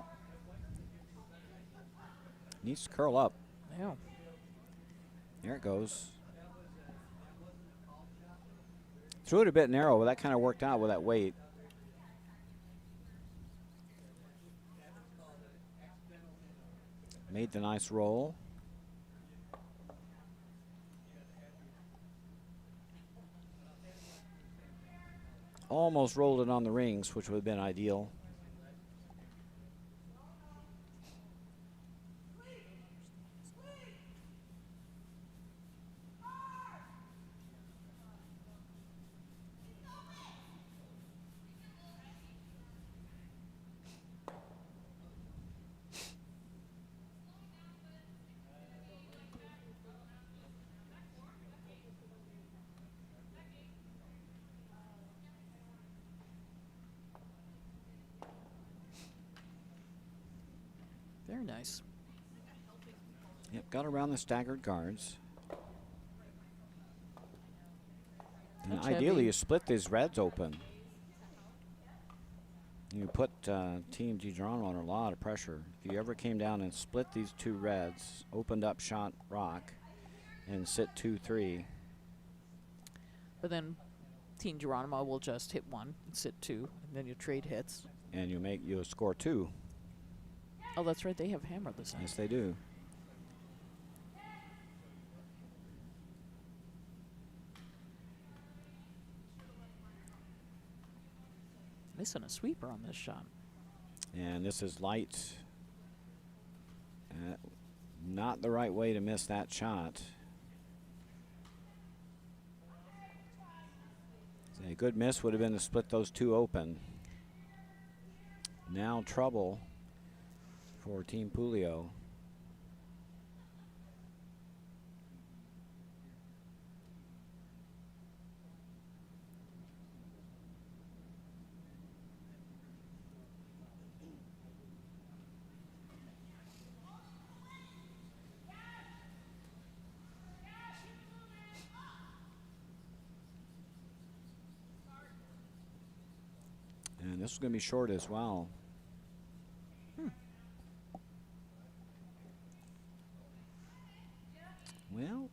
Needs to curl up. yeah. There it goes. Threw it a bit narrow, but that kind of worked out with that weight. Made the nice roll. Almost rolled it on the rings, which would have been ideal. Very nice. Yep, got around the staggered guards. And Touch ideally, heavy. you split these reds open. You put Team DiGiorno under a lot of pressure. If you ever came down and split these two reds, opened up shot rock, and sit 2-3. But then Team Geronimo will just hit one and sit two, and then you trade hits. And you score 2. Oh, that's right. They have hammer this time. Yes, they do. Missing a sweeper on this shot. And this is light. Not the right way to miss that shot. A good miss would have been to split those two open. Now trouble for Team Pulio. And this is going to be short as well. Well,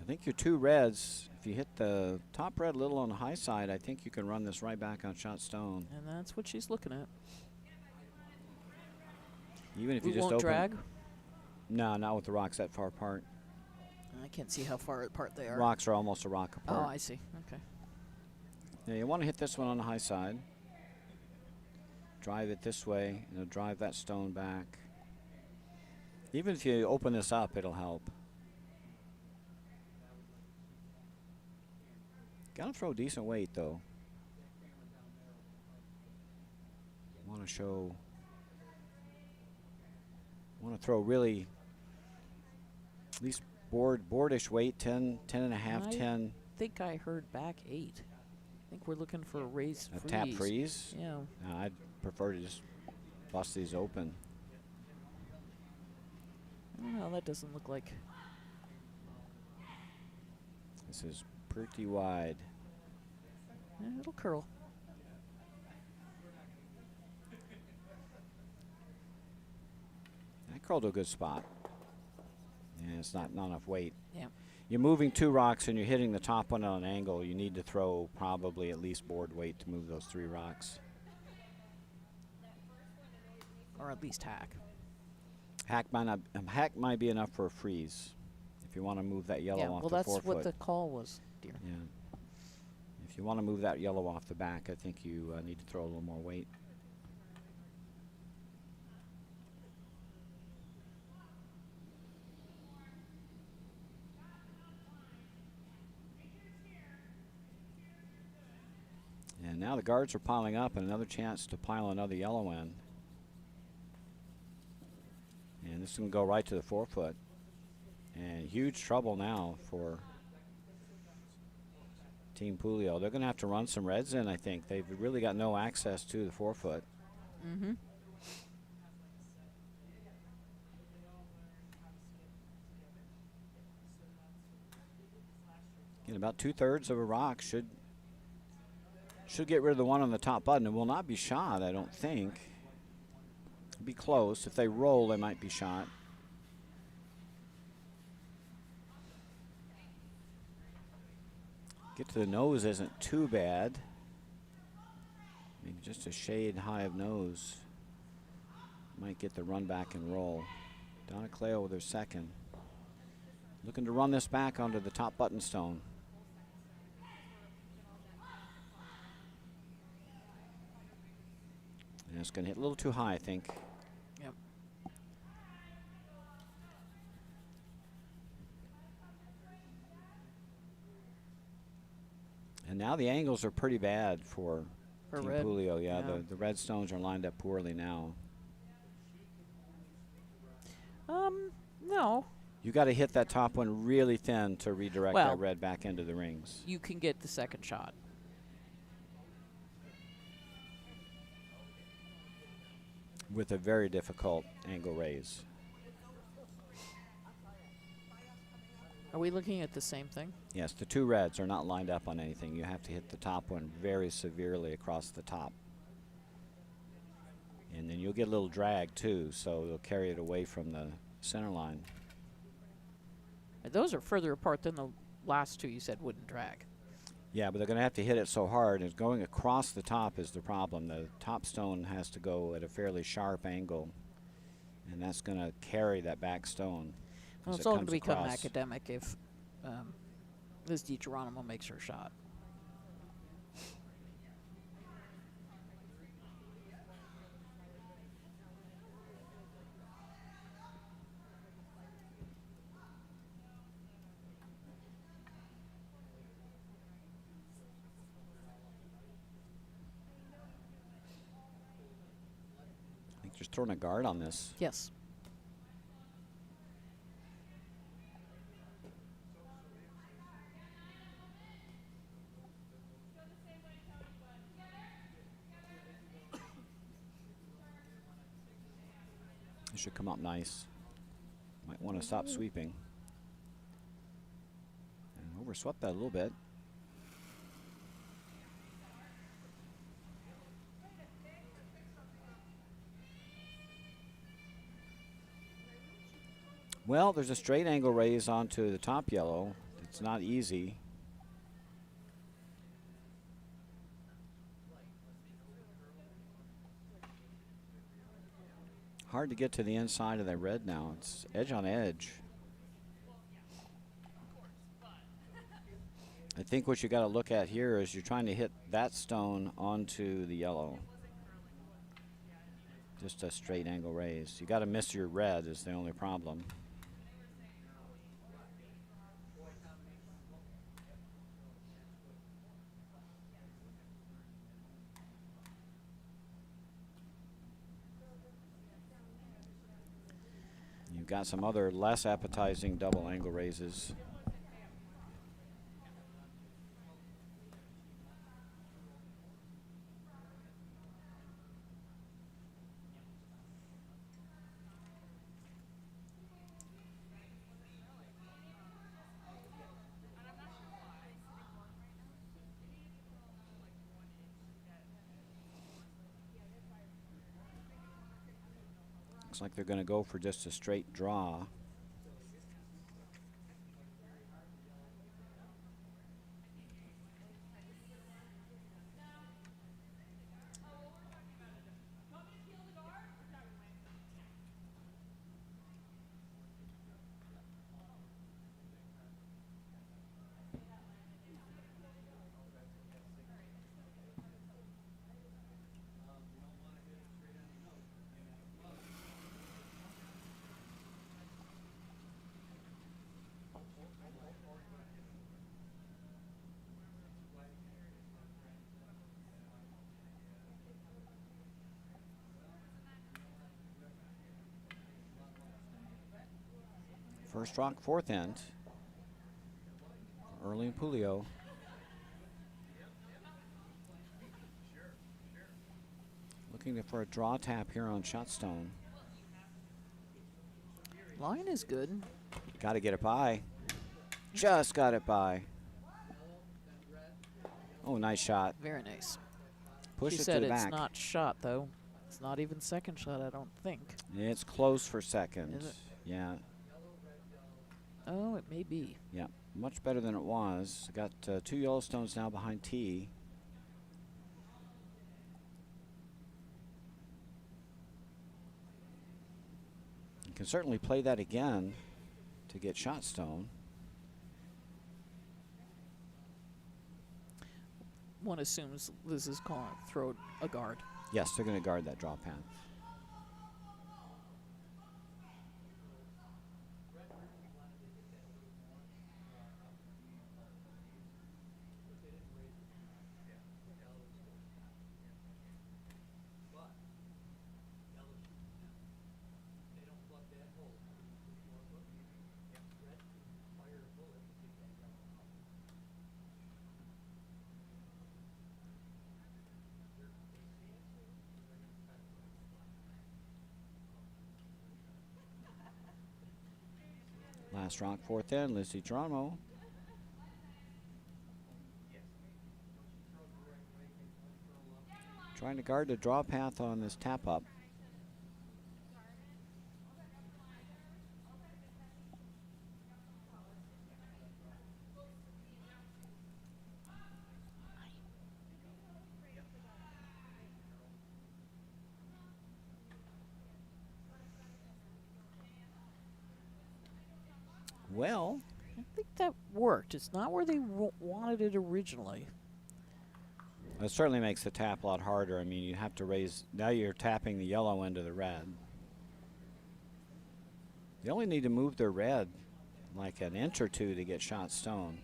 I think your two reds, if you hit the top red a little on the high side, I think you can run this right back on shot stone. And that's what she's looking at. Even if We you just won't open. drag? No, not with the rocks that far apart. I can't see how far apart they are. Rocks are almost a rock Oh, apart. I see. Okay. Yeah, you want to hit this one on the high side. Drive it this way, and it'll drive that stone back. Even if you open this up, it'll help. Gotta throw decent weight, though. want to show, want to throw really at least boardish weight, 10, 10 and a half, 10. I think I heard back 8. I think we're looking for a raise A freeze. tap freeze? Yeah. I'd prefer to just bust these open. Well, that doesn't look like. This is pretty wide. It'll curl. That curled to a good spot. And it's not enough weight. Yeah. You're moving 2 rocks and you're hitting the top one on an angle. You need to throw probably at least board weight to move those 3 rocks. Or at least hack. Hack might be enough for a freeze if you want to move that yellow Yeah, off well, the that's 4-foot. what the call was, dear. Yeah. If you want to move that yellow off the back, I think you need to throw a little more weight. And now the guards are piling up, and another chance to pile another yellow in. And this can go right to the 4-foot. And huge trouble now for Team Pulio. They're going to have to run some reds in, I think. They've really got no access to the 4-foot. Mm-hmm. And about 2/3 of a rock should get rid of the one on the top button. It will not be shot, I don't think. It'll be close. If they roll, they might be shot. Get to the nose isn't too bad. Maybe just a shade high of nose. Might get the run back and roll. Donna Cleo with her second. Looking to run this back onto the top button stone. And it's going to hit a little too high, I think. Yep. And now the angles are pretty bad for Team red. Pulio. Yeah, Yeah. the red stones are lined up poorly now. No. You got to hit that top one really thin to redirect Well, that red back into the rings. You can get the second shot. With a very difficult angle raise. Are we looking at the same thing? Yes, the 2 reds are not lined up on anything. You have to hit the top one very severely across the top. And then you'll get a little drag too, so you'll carry it away from the center line. Those are further apart than the last 2 you said wouldn't drag. Yeah, but they're going to have to hit it so hard. And going across the top is the problem. The top stone has to go at a fairly sharp angle, and that's going to carry that back stone. Well, as it's it all going comes to become across. academic if Liz DiGeronimo makes her shot. I think just throwing a guard on this. Yes. It should come up nice. Might want to stop sweeping. And overswept that a little bit. Well, there's a straight angle raise onto the top yellow. It's not easy. Hard to get to the inside of that red now. It's edge on edge. I think what you got to look at here is you're trying to hit that stone onto the yellow. Just a straight angle raise. You got to miss your red is the only problem. got some other less appetizing double angle raises. Looks like they're going to go for just a straight draw. First rock, fourth end. Early and Pulio. Looking for a draw tap here on Shotstone. Line is good. Got to get it by. Just got it by. Oh, nice shot. Very nice. Push She it said to the it's back. not shot, though. It's not even second shot, I don't think. It's close for second. Is it? Yeah. Oh, it may be. Yeah, much better than it was. Got 2 Yellowstones now behind tee. You can certainly play that again to get Shotstone. One assumes Liz is calling throw a guard. Yes, they're going to guard that draw path. Last rock, fourth end, Lizzie Geronimo. Trying to guard the draw path on this tap up. Well, I think that worked. It's not where they wanted it originally. it certainly makes the tap a lot harder. I mean, you have to raise, now you're tapping the yellow into the red. You only need to move the red like an inch or two to get Shotstone.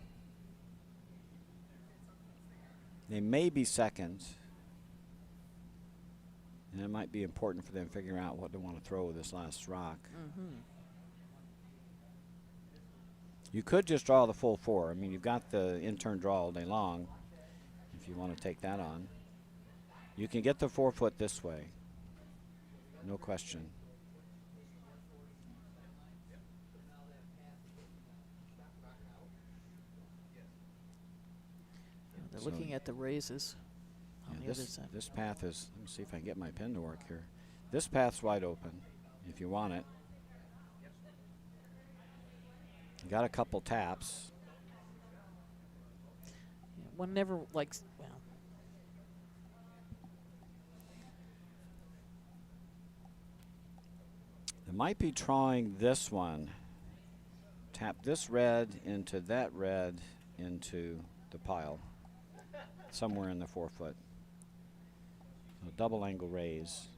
They may be second. And it might be important for them figuring out what they want to throw with this last rock. You could just draw the full 4. I mean, you've got the in-turn draw all day long if you want to take that on. You can get the 4 foot this way. No question. They're So looking at the raises on yeah, the other side. this path is, let me see if I can get my pen to work here. This path's wide open if you want it. You got a couple taps. Yeah, one never likes, well, They might be trying this one. Tap this red into that red into the pile. Somewhere in the 4 foot. So double angle raise.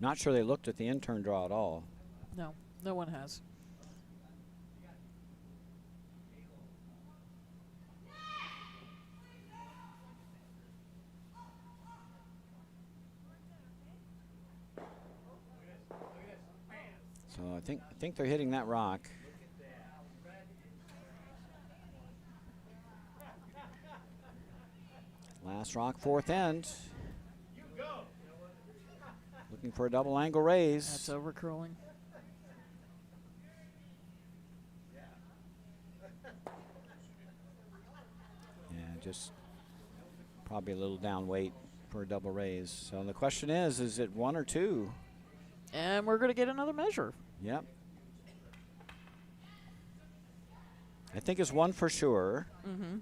Not sure they looked at the in-turn draw at all. no, no one has. So I think they're hitting that rock. Last rock, fourth end. Looking for a double angle raise. That's overcurling. Yeah, just probably a little down weight for a double raise. So the question is it one or two? And we're going to get another measure. Yep. I think it's one for sure. Mm-hmm.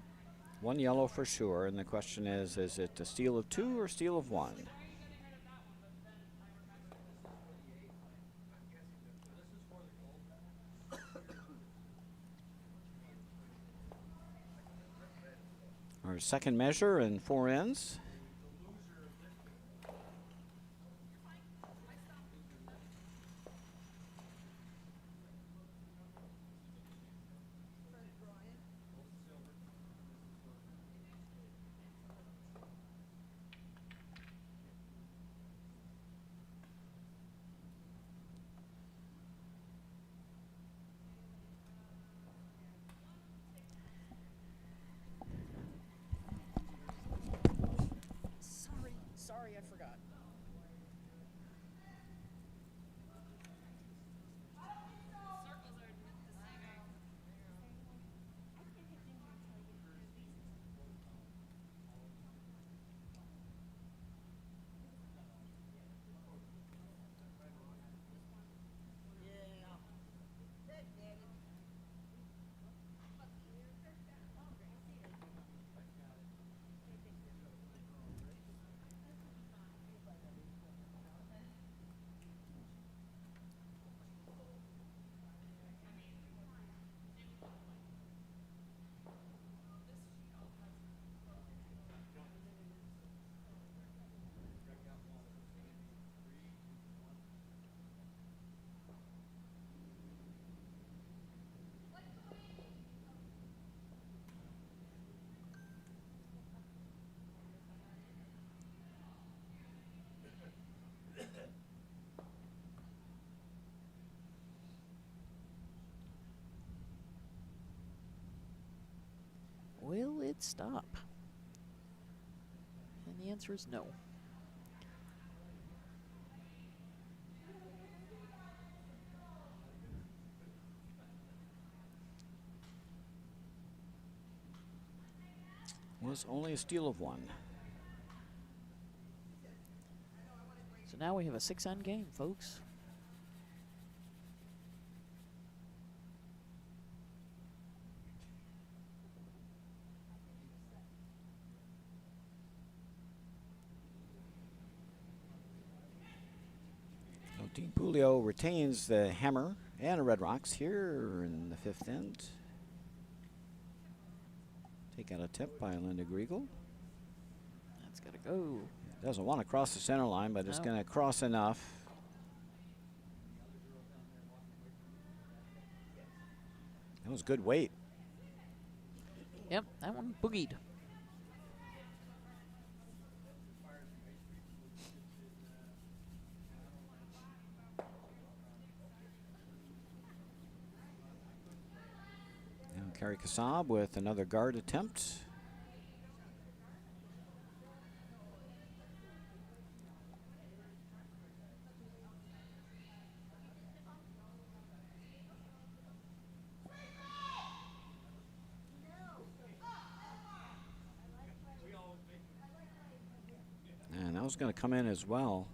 One yellow for sure. And the question is it a steal of two or steal of one? Our second measure and four ends. Sorry, I forgot. Will it stop? And the answer is no. Was only a steal of one. So now we have a 6-end game, folks. So Team Pulio retains the hammer and a red rocks here in the fifth end. Take out a tip by Linda Griegel. That's got to go. Doesn't want to cross the center line, but it's going to cross enough. That was good weight. Yep, that one boogied. Now Carrie Kassab with another guard attempt. And that was going to come in as well.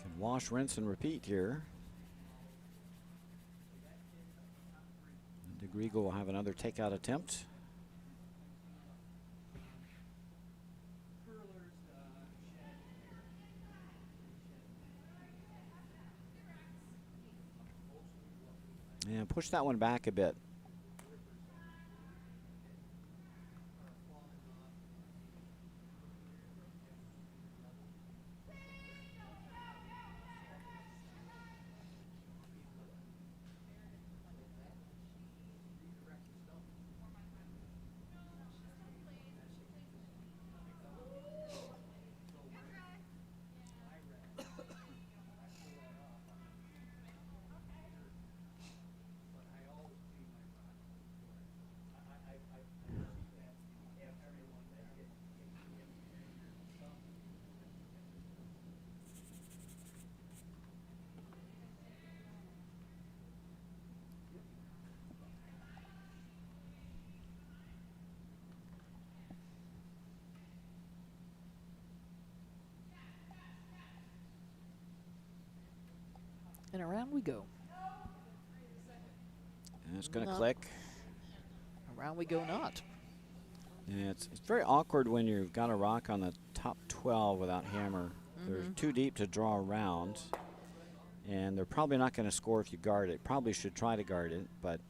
Can wash, rinse, and repeat here. And DeGrigo will have another takeout attempt. And push that one back a bit. And around we go. And it's going to Not- click. Around we go not. Yeah, it's very awkward when you've got a rock on the top 12 without hammer. They're too deep to draw around, and they're probably not going to score if you guard it. Probably should try to guard it, but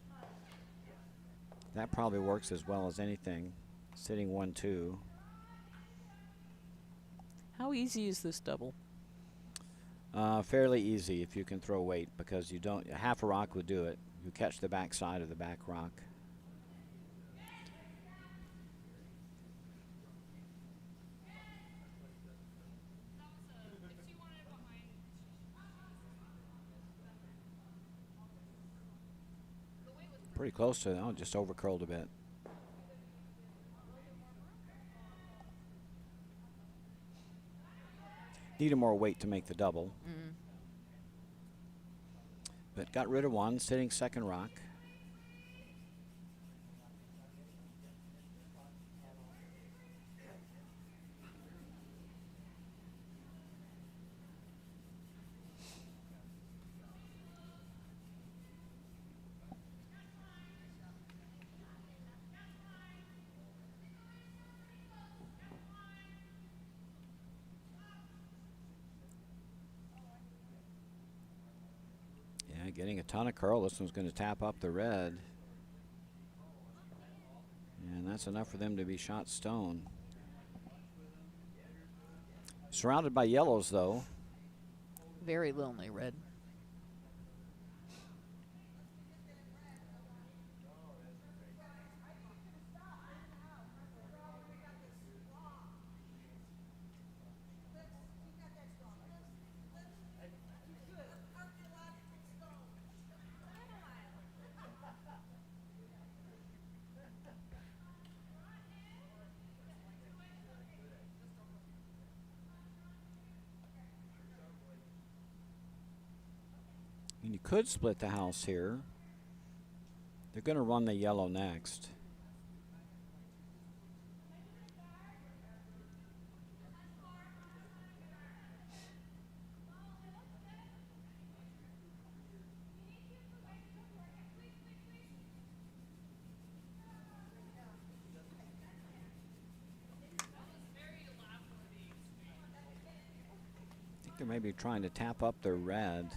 that probably works as well as anything. Sitting 1-2. How easy is this double? Fairly easy if you can throw weight, because you don't. Half a rock would do it. You catch the back side of the back rock. Pretty close to it. Oh, just over curled a bit. Needed more weight to make the double. But got rid of one, sitting second rock. Yeah, getting a ton of curl. This one's going to tap up the red. And that's enough for them to be shot stone. Surrounded by yellows, though. Very lonely, red. And you could split the house here. They're going to run the yellow next. I think they're maybe trying to tap up their red.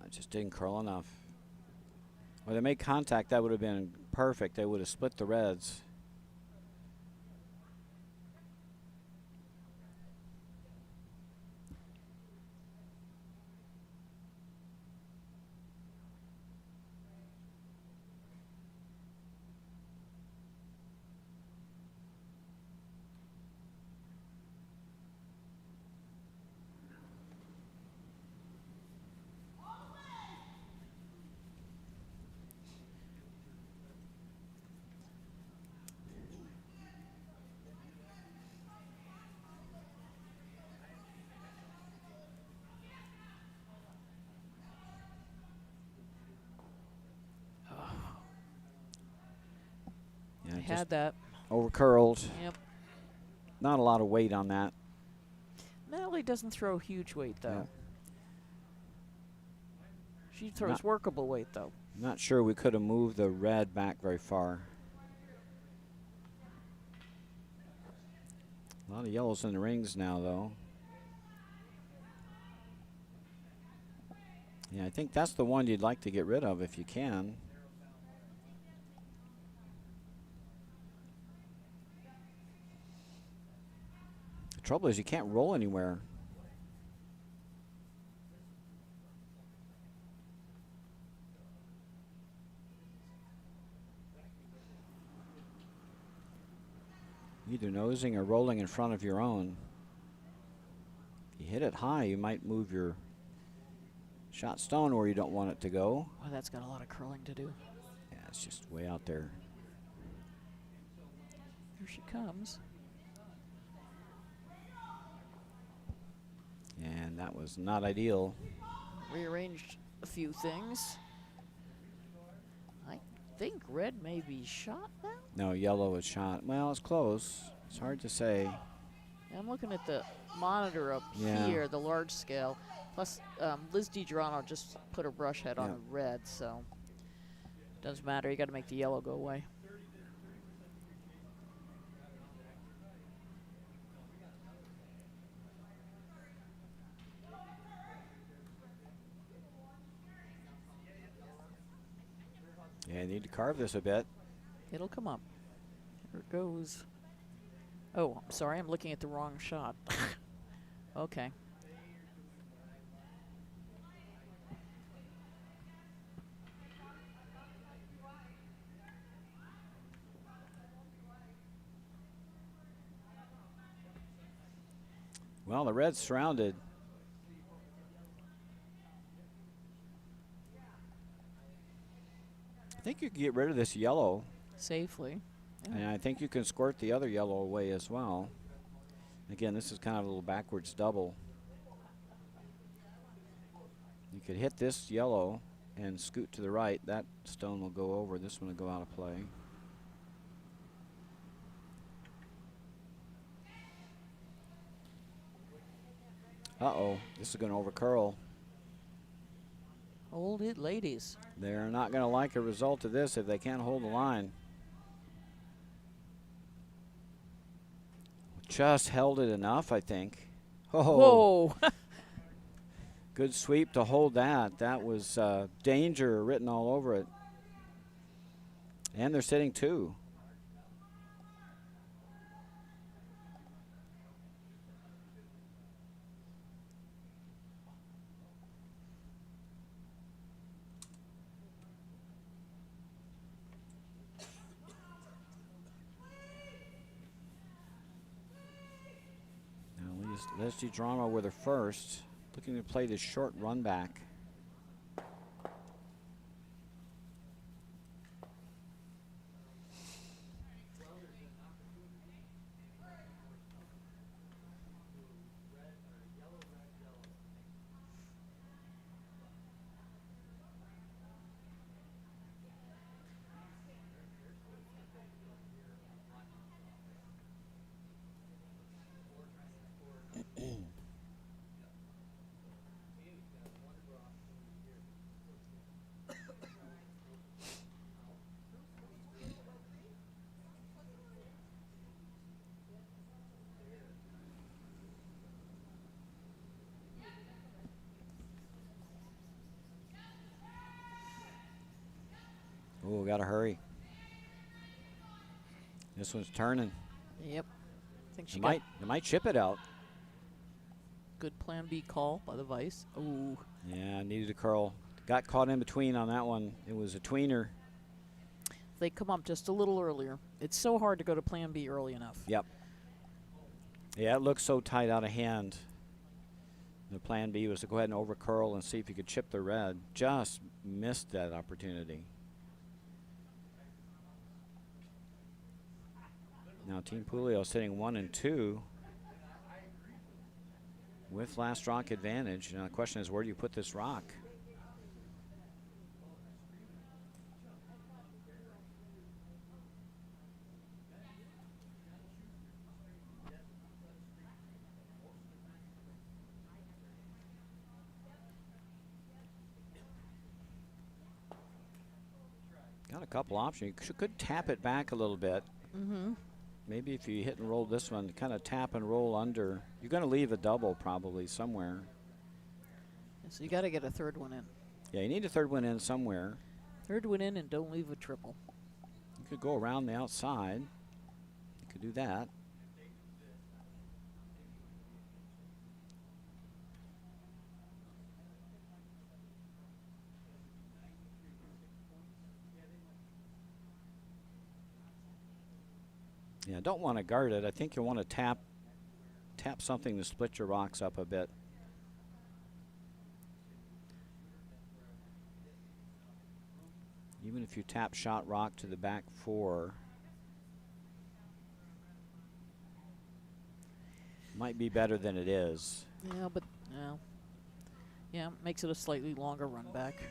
It just didn't curl enough. Well, they made contact, that would have been perfect. They would have split the reds. Yeah, just Had that. over curled. Yep. Not a lot of weight on that. Natalie doesn't throw huge weight, though. Yeah. She throws workable weight, though. Not sure we could have moved the red back very far. A lot of yellows in the rings now, though. Yeah, I think that's the one you'd like to get rid of if you can. The trouble is you can't roll anywhere. Either nosing or rolling in front of your own. If you hit it high, you might move your shot stone where you don't want it to go. Well, that's got a lot of curling to do. Yeah, it's just way out there. Here she comes. And that was not ideal. Rearranged a few things. think red may be shot now. No, yellow is shot. Well, it's close. It's hard to say. I'm looking at the monitor up here, the large scale. Plus, Liz DiGiorno just put her brush head on a red, so doesn't matter. You got to make the yellow go away. Yeah, you need to carve this a bit. It'll come up. Here it goes. Oh, I'm sorry. I'm looking at the wrong shot. Okay. Well, the red's surrounded. I think you can get rid of this yellow. Safely. And I think you can squirt the other yellow away as well. Again, this is kind of a little backwards double. You could hit this yellow and scoot to the right. That stone will go over. This one will go out of play. Uh-oh, this is going to overcurl. Hold it, ladies. They're not going to like a result of this if they can't hold the line. Just held it enough, I think. Oh. Whoa. Good sweep to hold that. That was danger written all over it. And they're sitting 2. Liz DiGiorno with her first, looking to play this short run back. Oh, gotta hurry. This one's turning. Yep. I think she might chip it out. Good plan B call by the vice. Ooh. Yeah, needed a curl. Got caught in between on that one. It was a tweener. They come up just a little earlier. It's so hard to go to plan B early enough. Yep. Yeah, it looked so tight out of hand. The plan B was to go ahead and over curl and see if you could chip the red. Just missed that opportunity. Now Team Pulio sitting 1 and 2 with last rock advantage. Now the question is, where do you put this rock? Got a couple options. You could tap it back a little bit. Mm-hmm. Maybe if you hit and roll this one, kind of tap and roll under. You're going to leave a double probably somewhere. So you got to get a third one in. Yeah, you need a third one in somewhere. Third one in and don't leave a triple. You could go around the outside. You could do that. Yeah, don't want to guard it. I think you want to tap something to split your rocks up a bit. Even if you tap shot rock to the back 4, might be better than it is. Yeah, but makes it a slightly longer run back.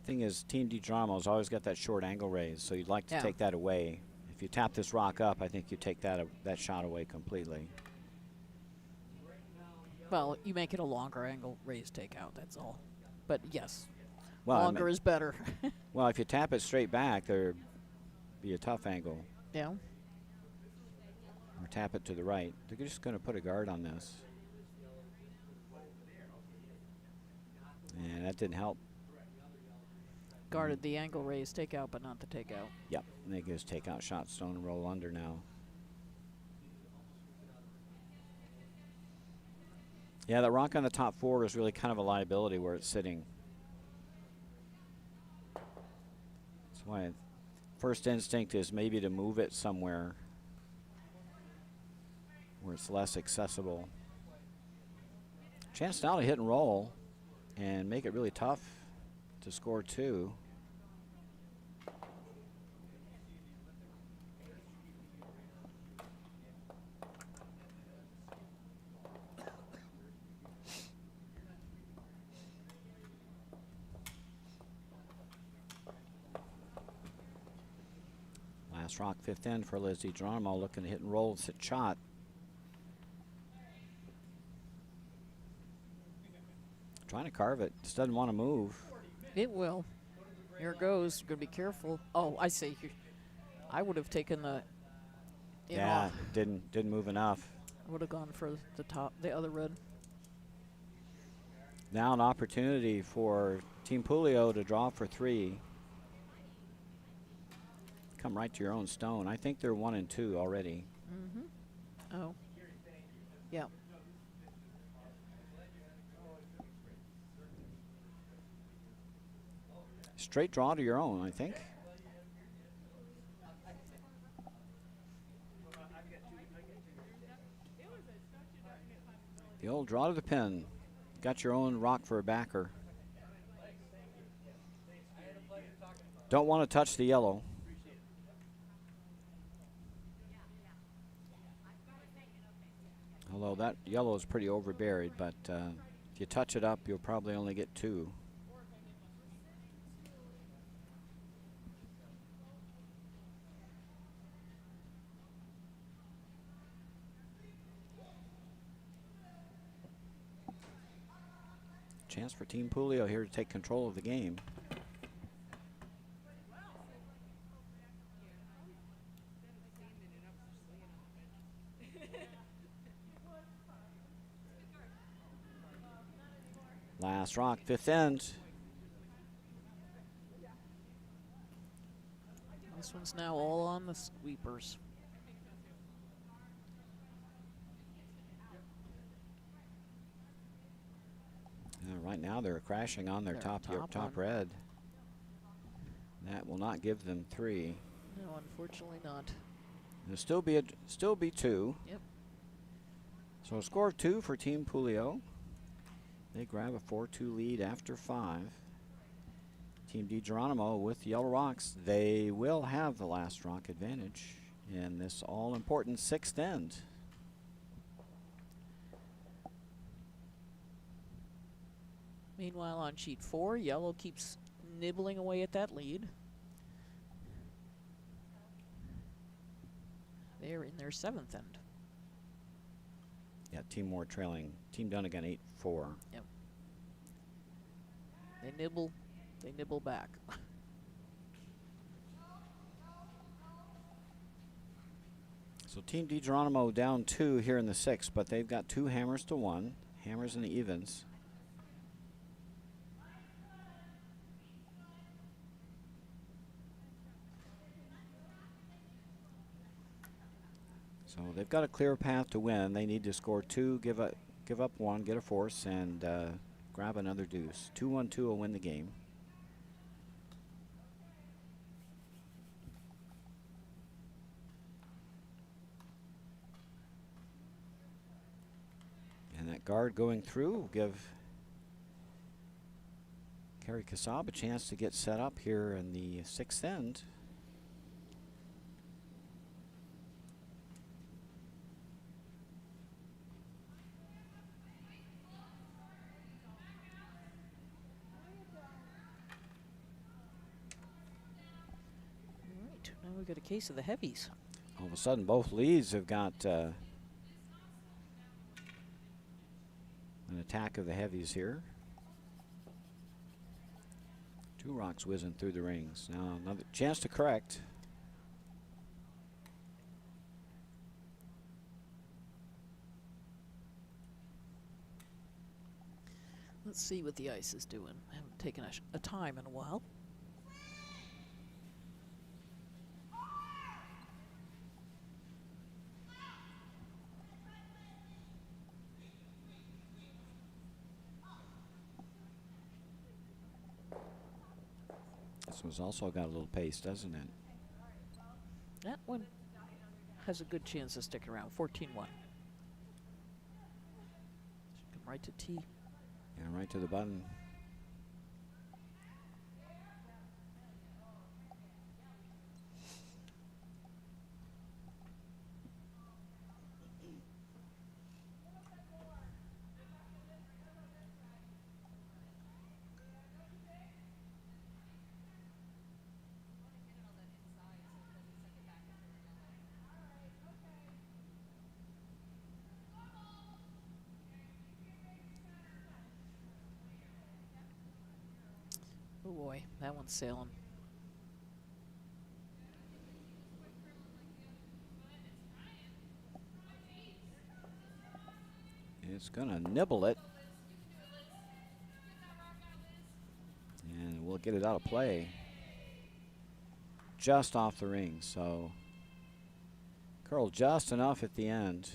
Thing is, Team DiGiacomo's always got that short angle raise, so you'd like to Yeah. take that away. If you tap this rock up, I think you take that shot away completely. Well, you make it a longer angle raise takeout, that's all. But yes, Well, longer is better. well, if you tap it straight back, there'd be a tough angle. Yeah. Or tap it to the right. They're just going to put a guard on this. And that didn't help. Guarded the angle raise takeout, but not the takeout. Yep, and they just take out shot stone and roll under now. Yeah, that rock on the top 4 is really kind of a liability where it's sitting. That's why first instinct is maybe to move it somewhere where it's less accessible. Chance now to hit and roll and make it really tough to score 2. Last rock, 5th end for Liz DiGiacomo, looking to hit and roll, sit shot. Trying to carve it, just doesn't want to move. It will. Here it goes. You're going to be careful. Oh, I see. I would have taken the. Yeah, didn't move enough. I would have gone for the top, the other red. Now an opportunity for Team Puleo to draw for 3. Come right to your own stone. I think they're 1 and 2 already. Mm-hmm. Oh. Yeah. Straight draw to your own, I think. The old draw to the pin. Got your own rock for a backer. Don't want to touch the yellow. Although that yellow is pretty overburied, but if you touch it up, you'll probably only get 2. Chance for Team Puleo here to take control of the game. Last rock, 5th end. This one's now all on the sweepers. Right now they're crashing on their top red. That will not give them 3. No, unfortunately not. There'll still be 2. Yep. So a score of 2 for Team Puleo. They grab a 4-2 lead after 5. Team DiGiacomo with yellow rocks. They will have the last rock advantage in this all-important 6th end. Meanwhile, on sheet 4, yellow keeps nibbling away at that lead. They're in their 7th end. Yeah, Team Moore trailing. Team Dunnigan 8-4. Yep. They nibble back. So Team DiGiacomo down 2 here in the 6th, but they've got 2 hammers to 1. Hammers in the evens. So they've got a clear path to win. They need to score 2, give up 1, get a force, and grab another deuce. 2-1-2 will win the game. And that guard going through will give Gary Kasab a chance to get set up here in the 6th end. Now we've got a case of the heavies. All of a sudden, both leads have got an attack of the heavies here. Two rocks whizzing through the rings. Now another chance to correct. Let's see what the ice is doing. I haven't taken a time in a while. This one's also got a little pace, doesn't it? That one has a good chance to stick around. 14-1. Should come right to T. Yeah, right to the button. Oh boy, that one's sailing. It's gonna nibble it. And we'll get it out of play. Just off the ring, so curled just enough at the end.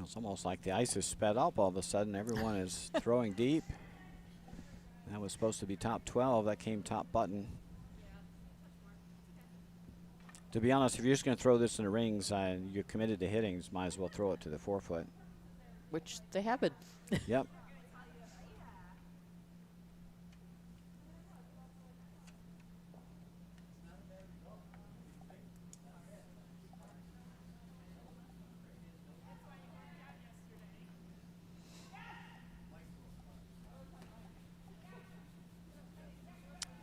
It's almost like the ice is sped up all of a sudden. Everyone is throwing deep. That was supposed to be top 12. That came top button. To be honest, if you're just going to throw this in the rings, you're committed to hitting, might as well throw it to the 4-foot. Which they have been. Yep.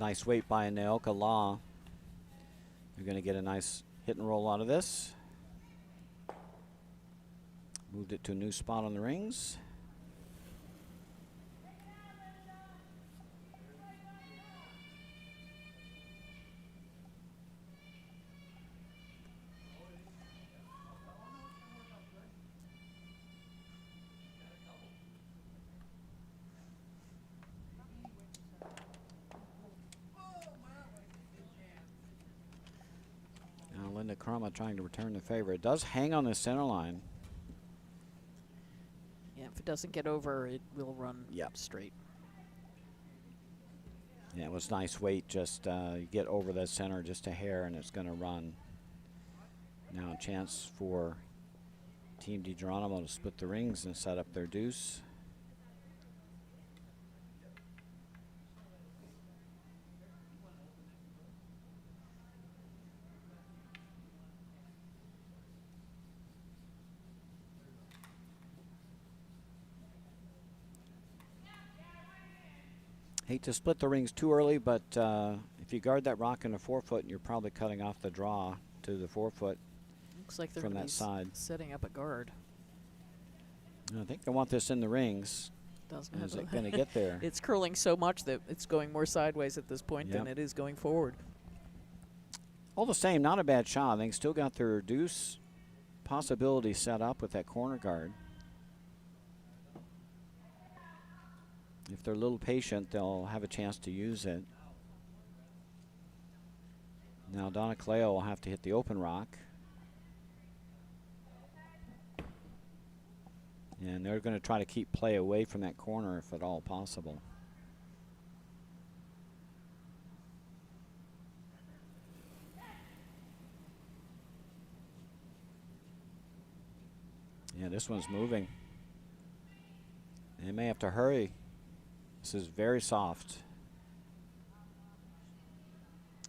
Nice weight by Naoka Law. You're going to get a nice hit and roll out of this. Moved it to a new spot on the rings. Linda Croma trying to return the favor. It does hang on the center line. Yeah, if it doesn't get over, it will run straight. Yeah, it was nice weight. Just you get over that center just a hair, and it's going to run. Now a chance for Team DiGeronimo to split the rings and set up their deuce. Hate to split the rings too early, but if you guard that rock in the 4-foot, you're probably cutting off the draw to the 4-foot. Looks like they're from that side. Setting up a guard. I think they want this in the rings. Doesn't Is it going to get there? It's curling so much that it's going more sideways at this point than it is going forward. All the same, not a bad shot. They still got their deuce possibility set up with that corner guard. If they're a little patient, they'll have a chance to use it. Now Donna Cleo will have to hit the open rock. And they're going to try to keep play away from that corner if at all possible. Yeah, this one's moving. They may have to hurry. This is very soft.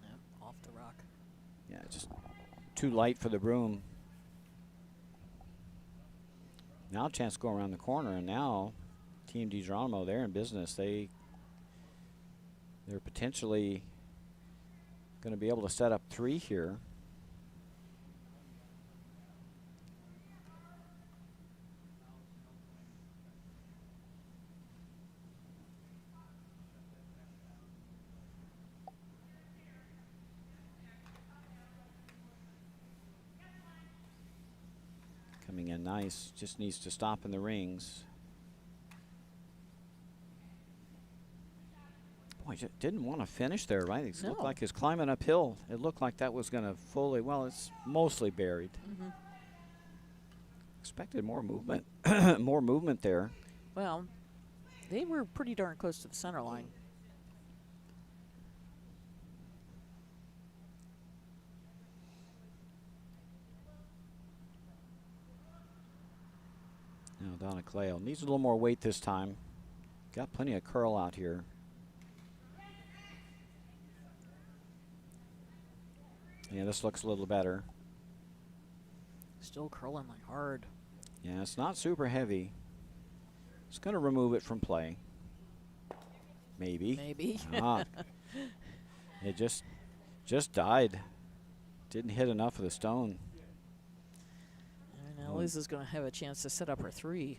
Yep, off the rock. Yeah, just too light for the broom. Now a chance to go around the corner, and now Team DiGeronimo, they're in business. They're potentially going to be able to set up 3 here. Coming in nice, just needs to stop in the rings. Boy, didn't want to finish there, right? It looked like he's climbing uphill. It looked like that was going to fully, well, it's mostly buried. Expected more movement, more movement there. Well, they were pretty darn close to the center line. Now Donna Cleo needs a little more weight this time. Got plenty of curl out here. Yeah, this looks a little better. Still curling like hard. Yeah, it's not super heavy. It's going to remove it from play. Maybe. Maybe. It just died. Didn't hit enough of the stone. Now Liz is going to have a chance to set up her 3.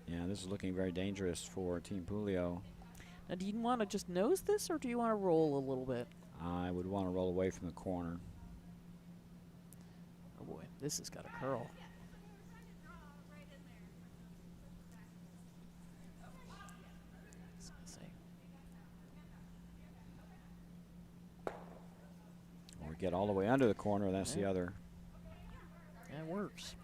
Yeah, this is looking very dangerous for Team Pulio. Now, do you want to just nose this, or do you want to roll a little bit? I would want to roll away from the corner. Oh boy, this has got a curl. Or get all the way under the corner, that's the other. That works.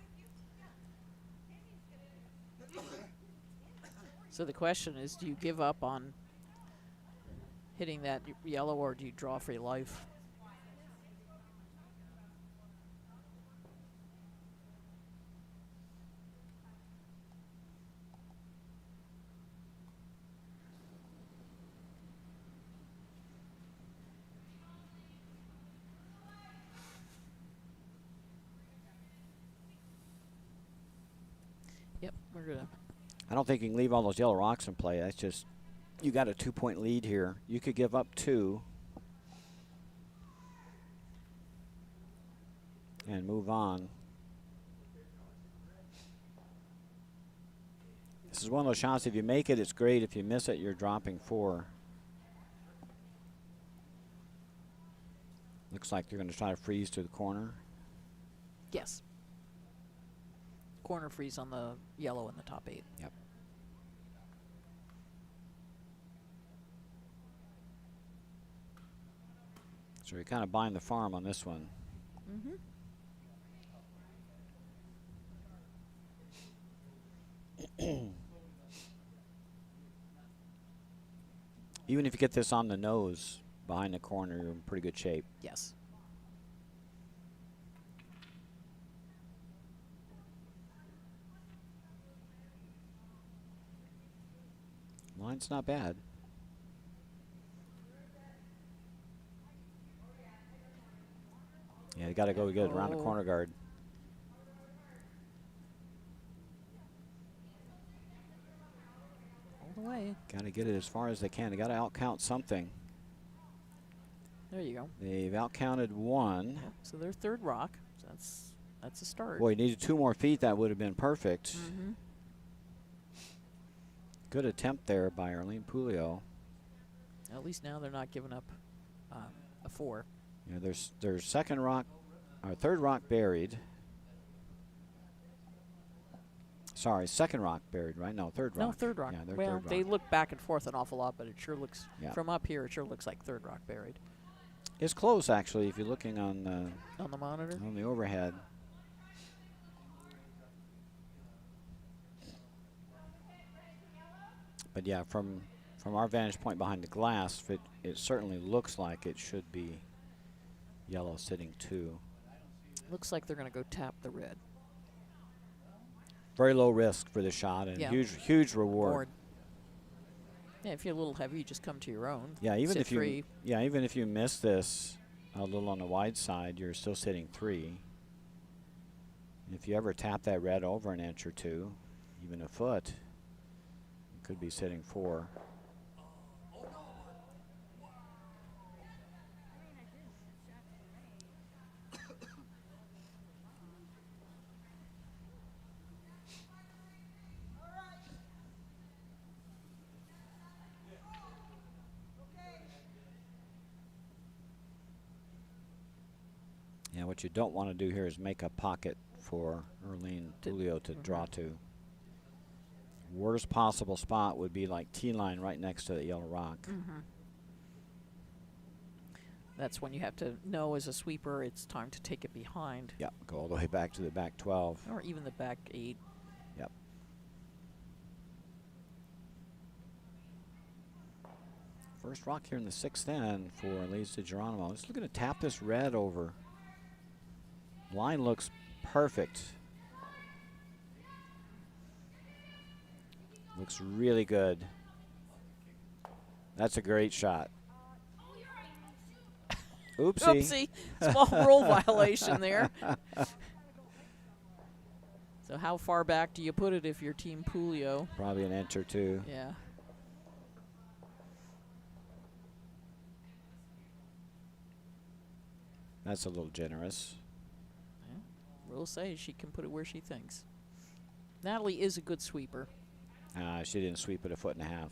So the question is, do you give up on hitting that yellow, or do you draw for your life? Yep, we're gonna. I don't think you can leave all those yellow rocks in play. That's just, you got a 2-point lead here. You could give up 2 and move on. This is one of those shots, if you make it, it's great. If you miss it, you're dropping 4. Looks like they're going to try to freeze to the corner. Yes. Corner freeze on the yellow in the top 8. Yep. So you're kind of buying the farm on this one. Even if you get this on the nose behind the corner, you're in pretty good shape. Yes. Line's not bad. Yeah, you got to go good around the corner guard. All the way. Got to get it as far as they can. They got to outcount something. There you go. They've outcounted 1. Yep. So their 3rd rock. So that's a start. Boy, you needed 2 more feet. That would have been perfect. Good attempt there by Arlene Pulio. At least now they're not giving up a 4. Yeah, there's 2nd rock, or 3rd rock buried. Sorry, 2nd rock buried, right? No, 3rd rock. No, 3rd rock. Yeah, well, 3rd they rock. look back and forth an awful lot, but it sure looks, from up here, it sure looks like 3rd rock buried. It's close, actually, if you're looking on the monitor? On the overhead. But yeah, from our vantage point behind the glass, it certainly looks like it should be yellow sitting 2. Looks like they're going to go tap the red. Very low risk for the shot and Yeah. huge reward. Yeah, if you're a little heavy, you just come to your own. Yeah, even if three. even if you miss this a little on the wide side, you're still sitting 3. If you ever tap that red over an inch or 2, even a foot, you could be sitting 4. Yeah, what you don't want to do here is make a pocket for Erlene Julio to draw to. Worst possible spot would be like T-line right next to the yellow rock. That's when you have to know as a sweeper it's time to take it behind. Yeah, go all the way back to the back 12. Or even the back 8. Yep. First rock here in the 6th end for Elise DeGeronimo. Just looking to tap this red over. Line looks perfect. Looks really good. That's a great shot. Oopsie. Oopsie. Small rule violation there. So how far back do you put it if you're Team Julio? Probably an inch or 2. Yeah. That's a little generous. Rules say she can put it where she thinks. Natalie is a good sweeper. She didn't sweep it a 1.5 feet.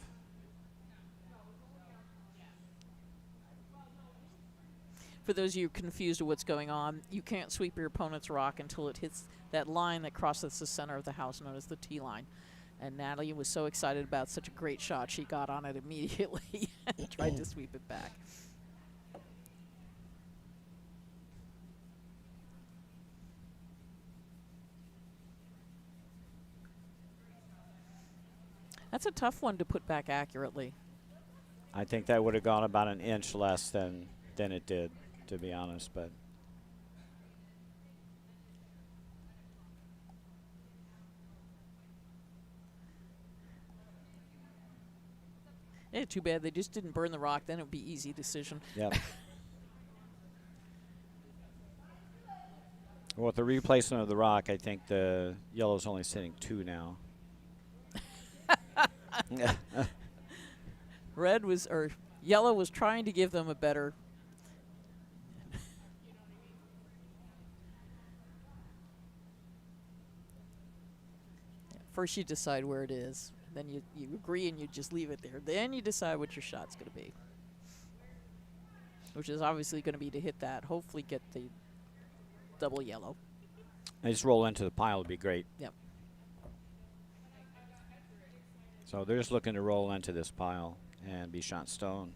For those of you confused with what's going on, you can't sweep your opponent's rock until it hits that line that crosses the center of the house known as the T line. And Natalie was so excited about such a great shot, she got on it immediately and tried to sweep it back. That's a tough one to put back accurately. I think that would have gone about an inch less than it did, to be honest. But yeah, too bad they just didn't burn the rock. Then it would be easy decision. Yep. Well, with the replacement of the rock, I think the yellow's only sitting 2 now. Yellow was trying to give them a better. First you decide where it is, then you agree and you just leave it there. Then you decide what your shot's going to be, which is obviously going to be to hit that, hopefully get the double yellow. And just roll into the pile would be great. Yep. So they're just looking to roll into this pile and be shot stone.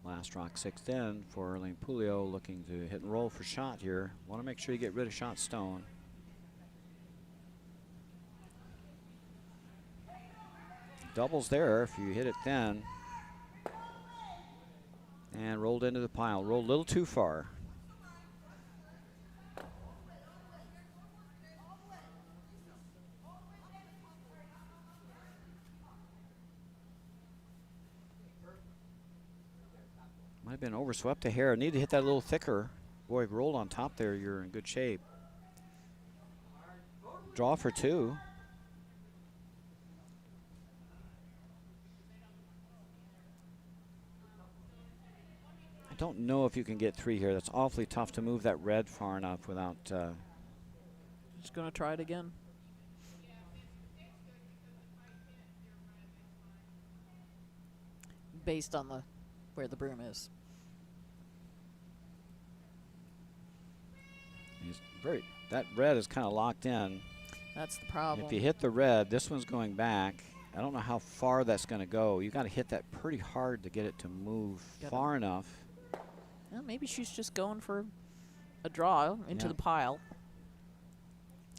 Last rock 6th end for Erlene Julio, looking to hit and roll for shot here. Want to make sure you get rid of shot stone. Doubles there if you hit it then. And rolled into the pile. Rolled a little too far. Might have been overswept a hair. Need to hit that a little thicker. Boy, if rolled on top there, you're in good shape. Draw for 2. I don't know if you can get 3 here. That's awfully tough to move that red far enough without. Just going to try it again. Based on where the broom is. That red is kind of locked in. That's the problem. And if you hit the red, this one's going back. I don't know how far that's going to go. You got to hit that pretty hard to get it to move far enough. Well, maybe she's just going for a draw into the pile.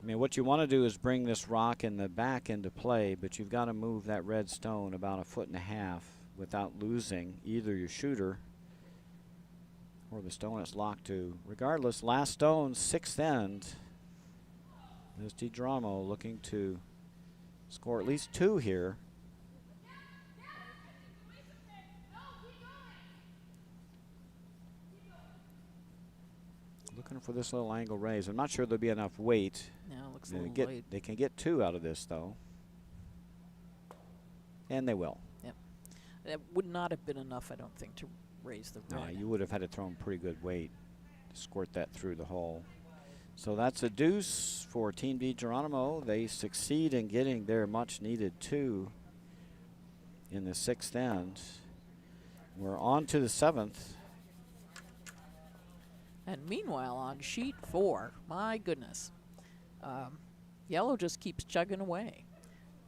I mean, what you want to do is bring this rock in the back into play, but you've got to move that red stone about 1.5 feet without losing either your shooter or the stone it's locked to. Regardless, last stone, 6th end. There's DiGirolamo looking to score at least 2 here. Looking for this little angle raise. I'm not sure there'll be enough weight. No, it looks a little light. They can get 2 out of this, though. And they will. Yep. That would not have been enough, I don't think, to raise the red. No, you would have had to throw in pretty good weight to squirt that through the hole. So that's a deuce for Team DiGirolamo. They succeed in getting their much-needed 2 in the 6th end. We're on to the 7th. And meanwhile, on sheet 4, my goodness, yellow just keeps chugging away.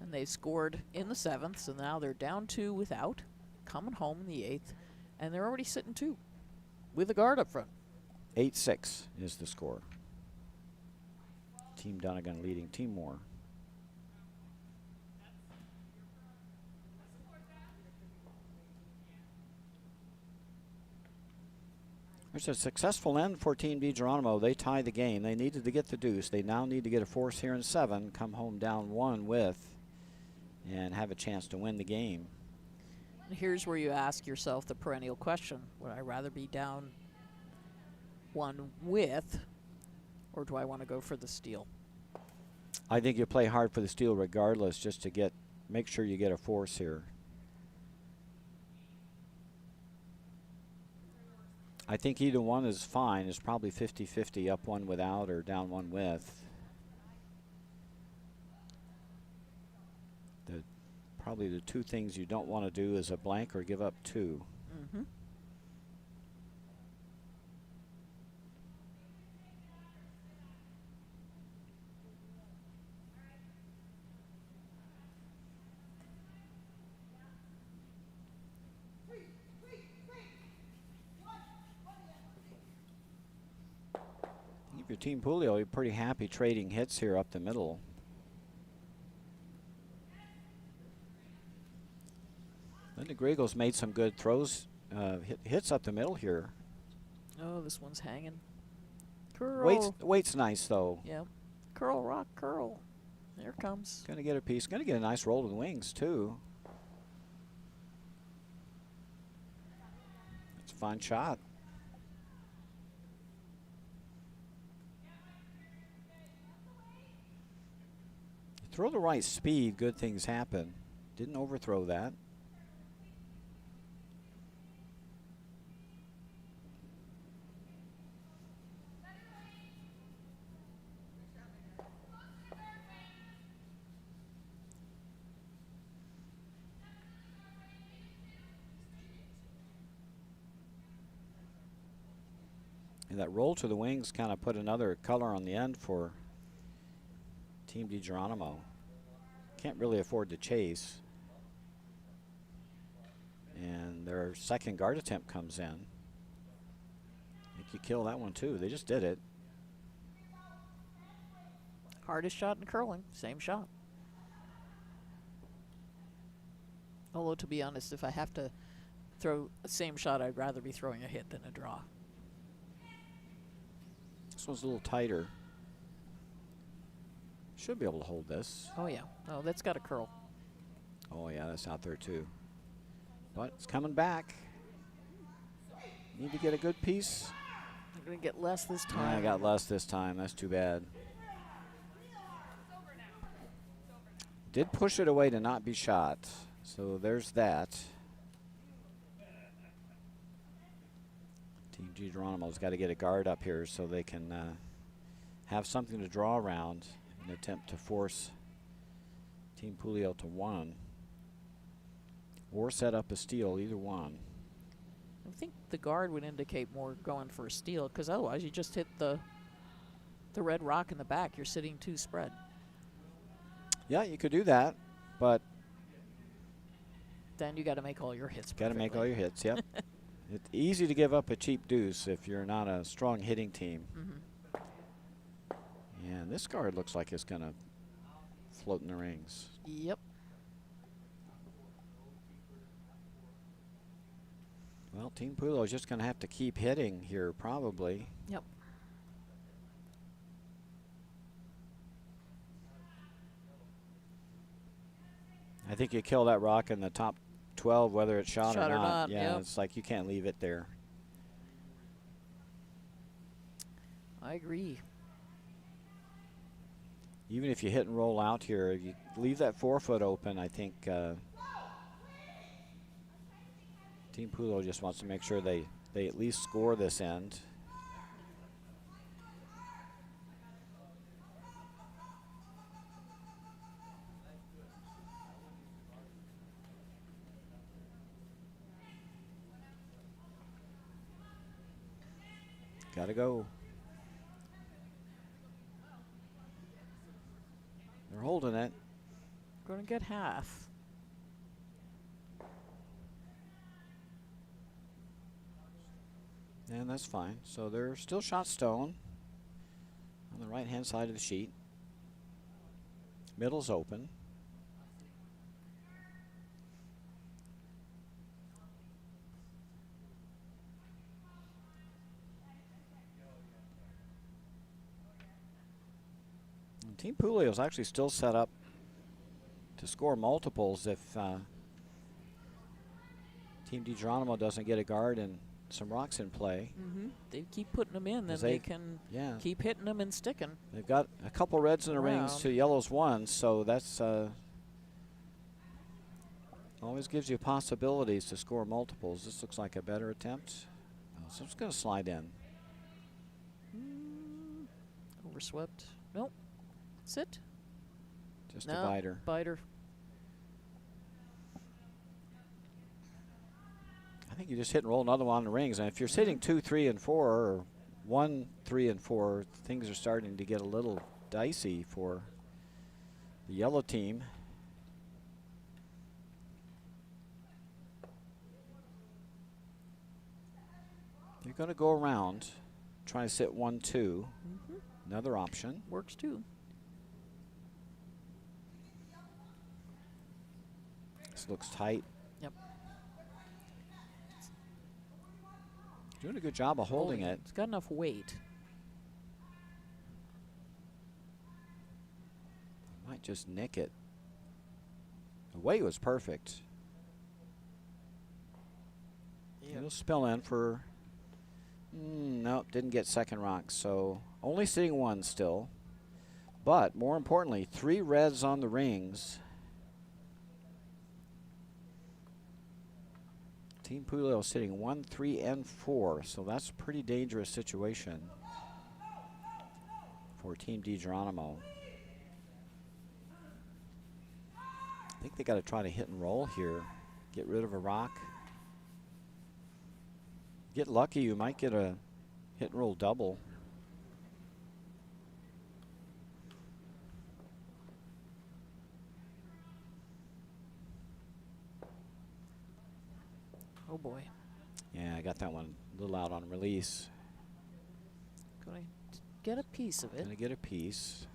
And they scored in the 7th, so now they're down 2 without, coming home in the 8th, and they're already sitting 2 with a guard up front. 8-6 is the score. Team Donegan leading Team Moore. There's a successful end for Team DiGirolamo. They tie the game. They needed to get the deuce. They now need to get a force here in 7, come home down 1 with, and have a chance to win the game. Here's where you ask yourself the perennial question. Would I rather be down 1 with, or do I want to go for the steal? I think you play hard for the steal regardless, just to make sure you get a force here. I think either one is fine. It's probably 50-50, up 1 without or down 1 with. Probably the 2 things you don't want to do is a blank or give up 2. Mm-hmm. If you're Team Julio, you're pretty happy trading hits here up the middle. Linda Griegel's made some good throws, hits up the middle here. Oh, this one's hanging. Curl. Weight's nice, though. Yeah. Curl, rock, curl. There it comes. Going to get a piece. Going to get a nice roll to the wings, too. It's a fine shot. You throw the right speed, good things happen. Didn't overthrow that. And that roll to the wings kind of put another color on the end for Team DiGirolamo. Can't really afford to chase. And their second guard attempt comes in. I think you kill that one too. They just did it. Hardest shot in curling, same shot. Although, to be honest, if I have to throw the same shot, I'd rather be throwing a hit than a draw. This one's a little tighter. Should be able to hold this. Oh, yeah. Oh, that's got a curl. Oh, yeah, that's out there, too. But it's coming back. Need to get a good piece. I'm going to get less this time. Yeah, I got less this time. That's too bad. Did push it away to not be shot. So there's that. Geronimo's got to get a guard up here so they can have something to draw around and attempt to force Team Puleo to one. Or set up a steal, either one. I think the guard would indicate more going for a steal, because otherwise you just hit the red rock in the back. You're sitting 2 spread. Yeah, you could do that, but then you got to make all your hits. Got to make all your hits, yep. It's easy to give up a cheap deuce if you're not a strong hitting team. And this guard looks like it's going to float in the rings. Yep. Well, Team Puleo is just going to have to keep hitting here, probably. Yep. I think you kill that rock in the top 12, whether it's shot or not. Yeah, yep. It's like you can't leave it there. I agree. Even if you hit and roll out here, if you leave that 4-foot open, I think Team Puleo just wants to make sure they at least score this end. Gotta go. They're holding it. Going to get half. And that's fine. So they're still shot stone on the right-hand side of the sheet. Middle's open. And Team Puleo is actually still set up to score multiples if Team DiGeronimo doesn't get a guard and some rocks in play. They keep putting them in, then they can keep hitting them and sticking. They've got a couple reds in the rings to yellows one, so that's always gives you possibilities to score multiples. This looks like a better attempt. So it's going to slide in. Overswept. Nope. Sit. Just a biter. Biter. I think you just hit and roll another one on the rings. And if you're sitting 2, 3, and 4, or 1, 3, and 4, things are starting to get a little dicey for the yellow team. You're going to go around, try to sit 1, 2. Another option. Works too. This looks tight. Yep. Doing a good job of holding it. It's got enough weight. Might just nick it. The weight was perfect. It'll spill in for, nope, didn't get second rock. So only sitting 1 still. But more importantly, 3 reds on the rings. Team Puleo sitting 1, 3, and 4, so that's a pretty dangerous situation for Team DiGeronimo. I think they got to try to hit and roll here, get rid of a rock. Get lucky, you might get a hit and roll double. Oh boy. Yeah, I got that one a little out on release. Going to get a piece of it. Gonna get a piece.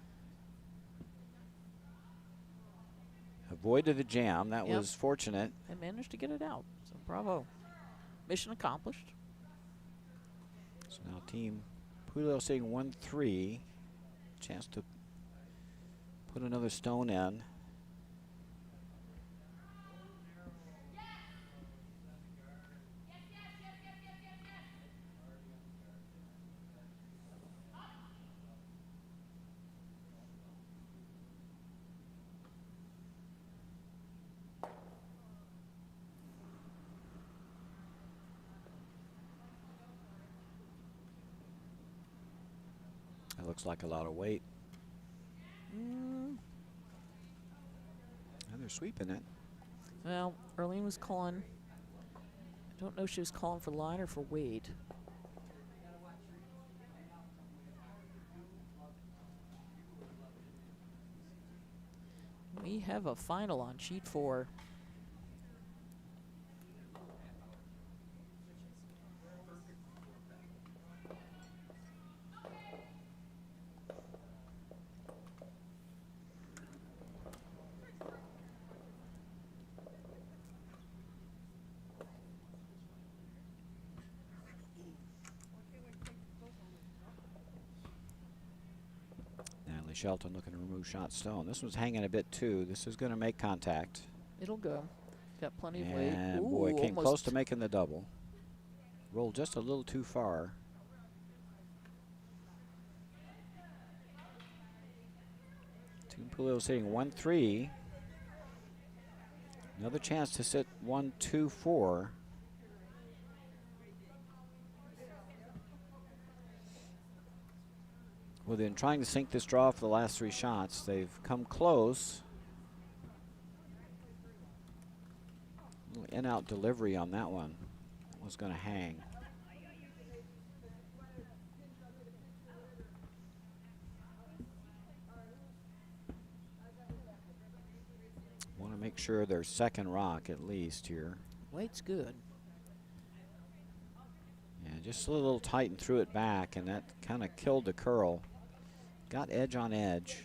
Avoided the jam. That was fortunate. And managed to get it out. So bravo. Mission accomplished. So now Team Puleo sitting 1, 3. Chance to put another stone in. It looks like a lot of weight. Mm. And they're sweeping it. Well, Arlene was calling. I don't know if she was calling for line or for weight. We have a final on sheet 4. Natalie Shelton looking to remove shot stone. This one's hanging a bit too. This is going to make contact. It'll go. Got plenty of weight. And Ooh, boy, came close almost. to making the double. Rolled just a little too far. Tumpulio's hitting 1-3. Another chance to sit 1-2-4. Well, they've been trying to sink this draw for the last 3 shots. They've come close. In-out delivery on that one. That was going to hang. Want to make sure their second rock at least here. Weight's good. Yeah, just a little tight and threw it back, and that kind of killed the curl. Got edge on edge.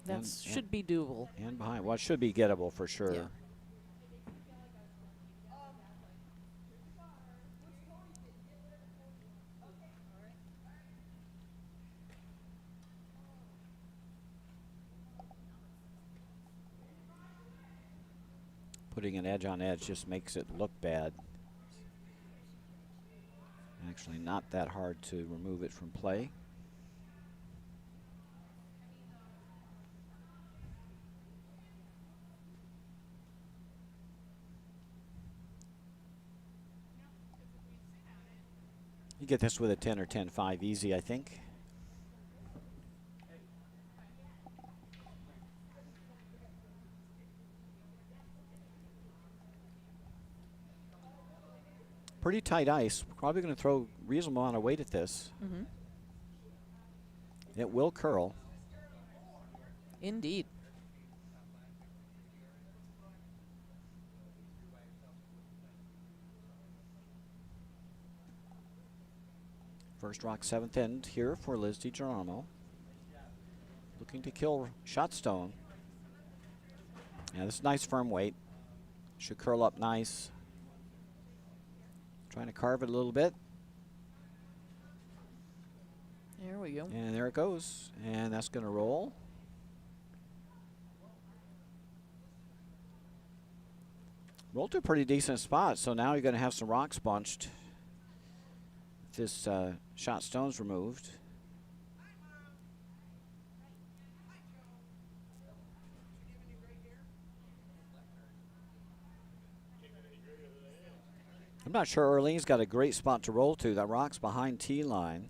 That should be doable. And behind, well, it should be gettable for sure. Yeah. Putting an edge on edge just makes it look bad. Actually not that hard to remove it from play. You get this with a 10 or 10-5 easy, I think. Pretty tight ice. Probably going to throw reasonable amount of weight at this. Mm-hmm. It will curl. Indeed. First rock, 7th end here for Liz DiGeronimo. Looking to kill shot stone. Yeah, this is nice firm weight. Should curl up nice. Trying to carve it a little bit. There we go. And there it goes. And that's going to roll. Roll to a pretty decent spot. So now you're going to have some rocks bunched. If this shot stone's removed. I'm not sure Arlene's got a great spot to roll to. That rock's behind tee line.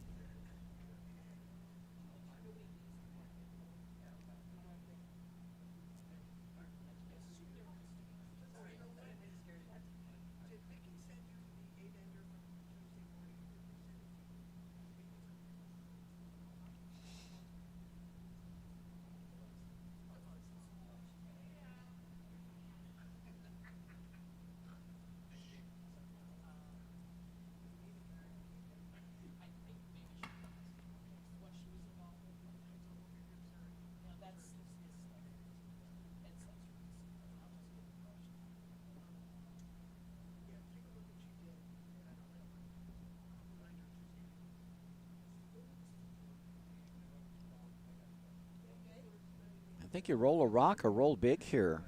I think you roll a rock or roll big here.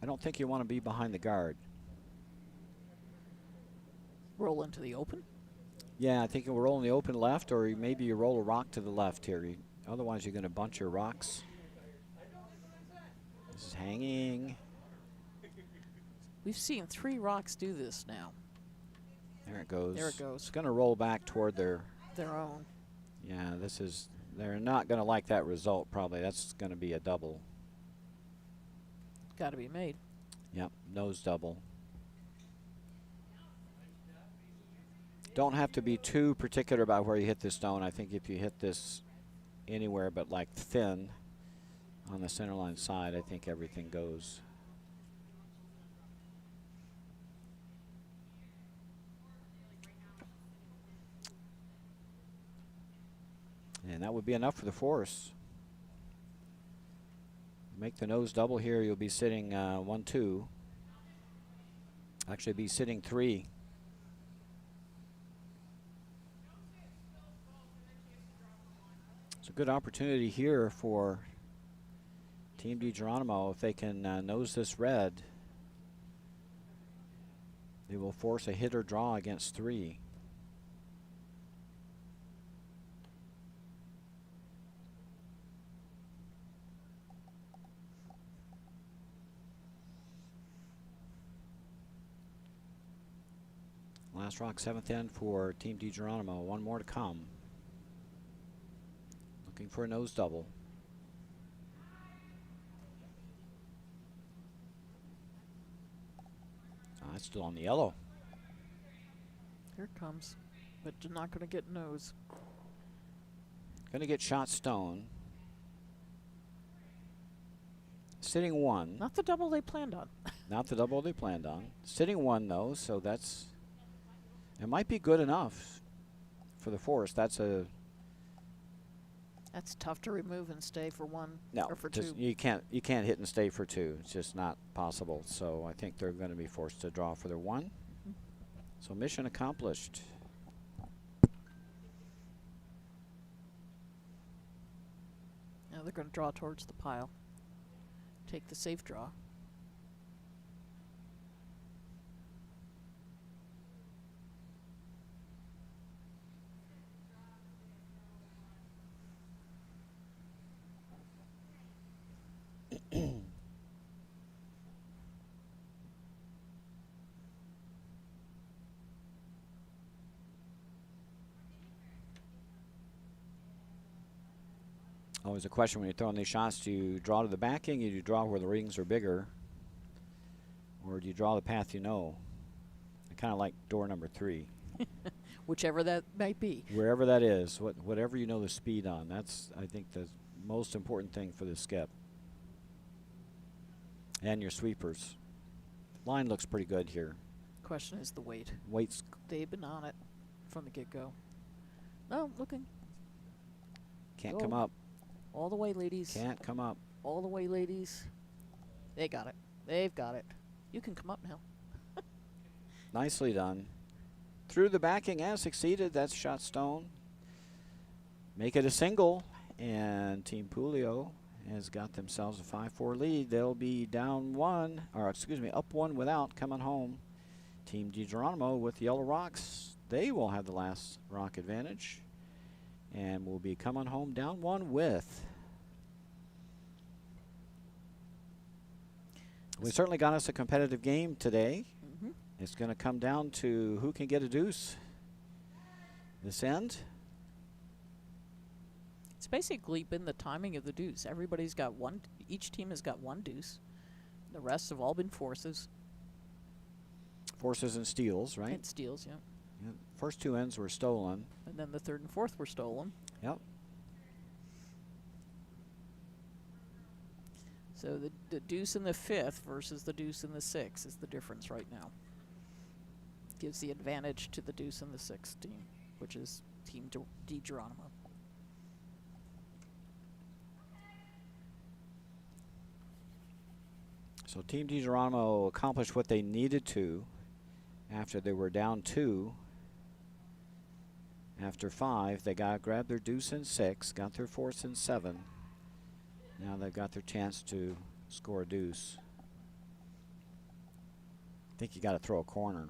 I don't think you want to be behind the guard. Roll into the open. Yeah, I think you'll roll in the open left, or maybe you roll a rock to the left here. Otherwise, you're going to bunch your rocks. This is hanging. We've seen 3 rocks do this now. There it goes. There it goes. It's going to roll back toward their own. Yeah, they're not going to like that result probably. That's going to be a double. Got to be made. Yep, nose double. Don't have to be too particular about where you hit this stone. I think if you hit this anywhere but like thin on the centerline side, I think everything goes. And that would be enough for the force. Make the nose double here, you'll be sitting 1-2. Actually be sitting 3. It's a good opportunity here for Team DiGeronimo. If they can nose this red, they will force a hit or draw against 3. Last rock, 7th end for Team DiGeronimo. One more to come. Looking for a nose double. That's still on the yellow. Here it comes, but you're not going to get nose. Going to get shot stone. Sitting 1. Not the double they planned on. Not the double they planned on. Sitting 1 though, so it might be good enough for the force. That's tough to remove and stay for 1 no, or for 2. You can't hit and stay for 2. It's just not possible. So I think they're going to be forced to draw for their 1. So mission accomplished. Now they're going to draw towards the pile. Take the safe draw. Always a question when you're throwing these shots: do you draw to the backing, or do you draw where the rings are bigger, or do you draw the path you know? I kind of like door number 3. Whichever that might be. Wherever that is, whatever you know the speed on. That's, I think, the most important thing for the skip. And your sweepers. Line looks pretty good here. Question is the weight. Weight's They've been on it from the get-go. Oh, looking. can't come up. All the way, ladies. Can't come up. All the way, ladies. They got it. They've got it. You can come up now. Nicely done. Through the backing and succeeded. That's shot stone. Make it a single. And Team Pulio has got themselves a 5-4 lead. They'll be down 1, or excuse me, up 1 without coming home. Team DiGeronimo with the yellow rocks. They will have the last rock advantage. And will be coming home down 1 with. We certainly got us a competitive game today. It's going to come down to who can get a deuce this end. It's basically been the timing of the deuce. Everybody's got 1. Each team has got 1 deuce. The rest have all been forces. Forces and steals, right? And steals, yeah. Yeah. First 2 ends were stolen. And then the 3rd and 4th were stolen. Yep. So the deuce in the 5th versus the deuce in the 6th is the difference right now. Gives the advantage to the deuce in the 6th team, which is Team DiGeronimo. So Team DiGeronimo accomplished what they needed to after they were down 2. After 5, they grabbed their deuce in 6, got their force in 7. Now they've got their chance to score a deuce. I think you got to throw a corner.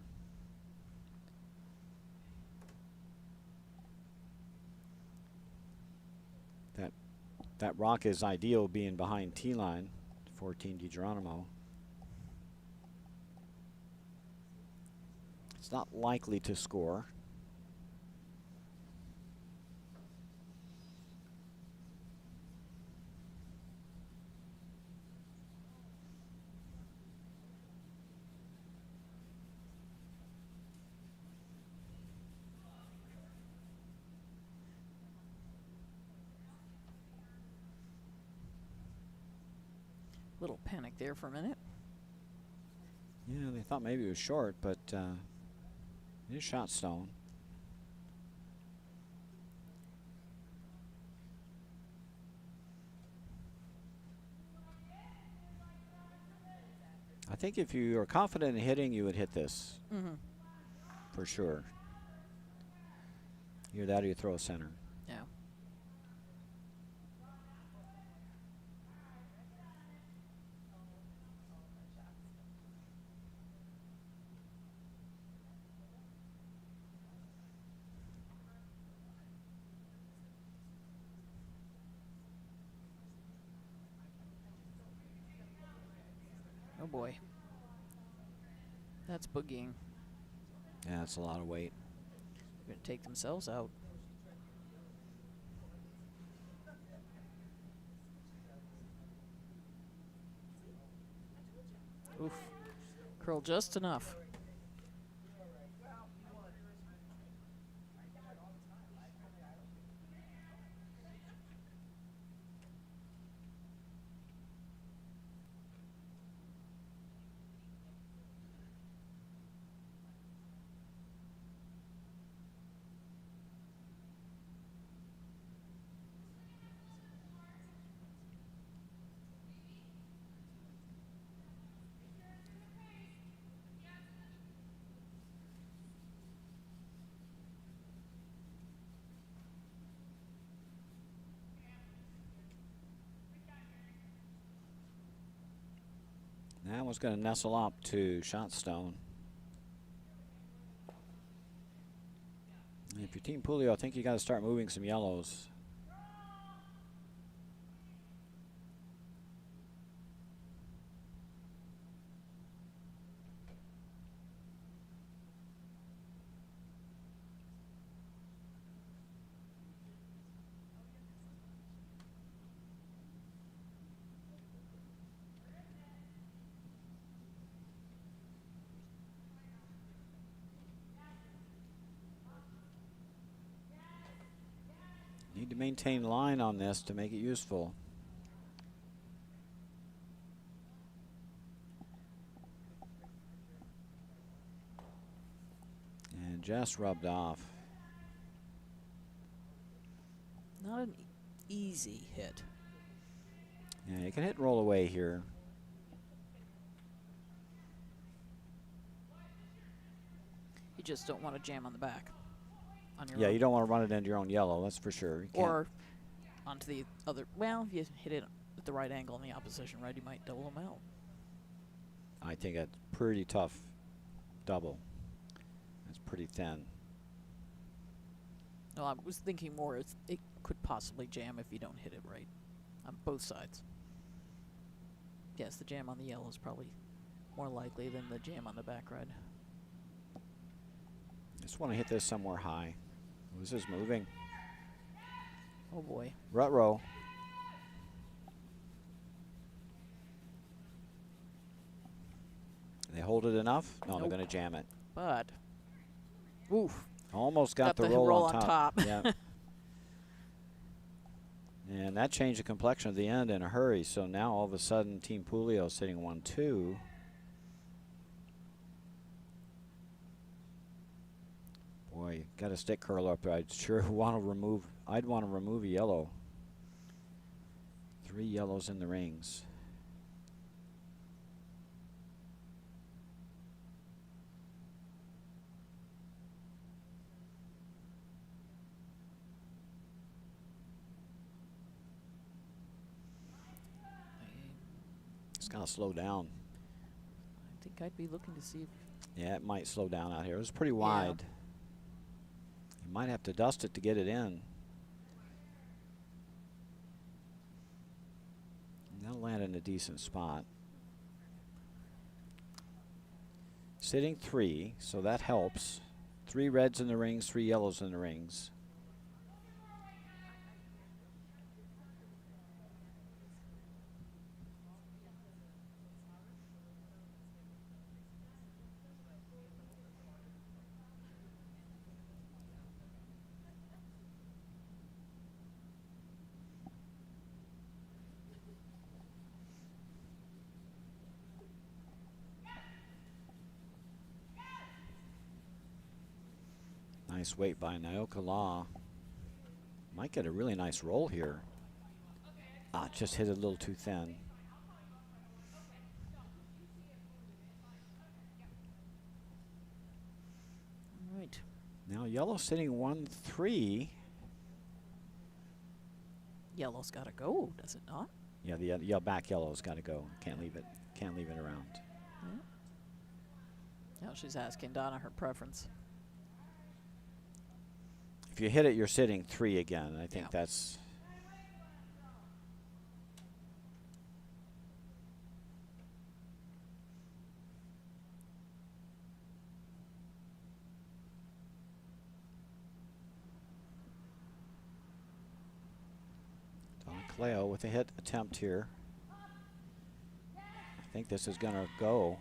That rock is ideal, being behind T-line for Team DiGeronimo. It's not likely to score. Little panic there for a minute. Yeah, they thought maybe it was short, but it is shot stone. I think if you are confident in hitting, you would hit this. Mm-hmm. For sure. Either that or you throw a center. Yeah. Oh boy. That's boogieing. Yeah, that's a lot of weight. They're going to take themselves out. Oof. Curl just enough. That one's going to nestle up to shot stone. If you're Team Pulio, I think you got to start moving some yellows. Need to maintain line on this to make it useful. And just rubbed off. Not an easy hit. Yeah, you can hit and roll away here. You just don't want to jam on the back. On your Yeah, own. you don't want to run it into your own yellow, that's for sure. You can't. Or onto the other. Well, if you hit it at the right angle in the opposition right, you might double them out. I think that's pretty tough double. That's pretty thin. No, I was thinking more it could possibly jam if you don't hit it right on both sides. Yes, the jam on the yellow is probably more likely than the jam on the back red. Just want to hit this somewhere high. This is moving. Oh boy. Rut row. They hold it enough? No, Nope. they're going to jam it. But, oof. Almost got the roll on top. Yeah. And that changed the complexion of the end in a hurry. So now all of a sudden Team Pulio sitting 1-2. Boy, got a stick curl up there. I'd sure want to remove. I'd want to remove a yellow. 3 yellows in the rings. It's got to slow down. I think I'd be looking to see if. Yeah, it might slow down out here. It was pretty wide. You might have to dust it to get it in. And that'll land in a decent spot. Sitting 3, so that helps. 3 reds in the rings, 3 yellows in the rings. Nice weight by Naoka Law. Might get a really nice roll here. Ah, just hit it a little too thin. All right. Now yellow sitting 1-3. Yellow's got to go, does it not? Yeah, the back yellow's got to go. Can't leave it. Can't leave it around. Yeah. Now she's asking Donna her preference. If you hit it, you're sitting 3 again. I think Yeah. that's. Donna Caleo with a hit attempt here. I think this is going to go.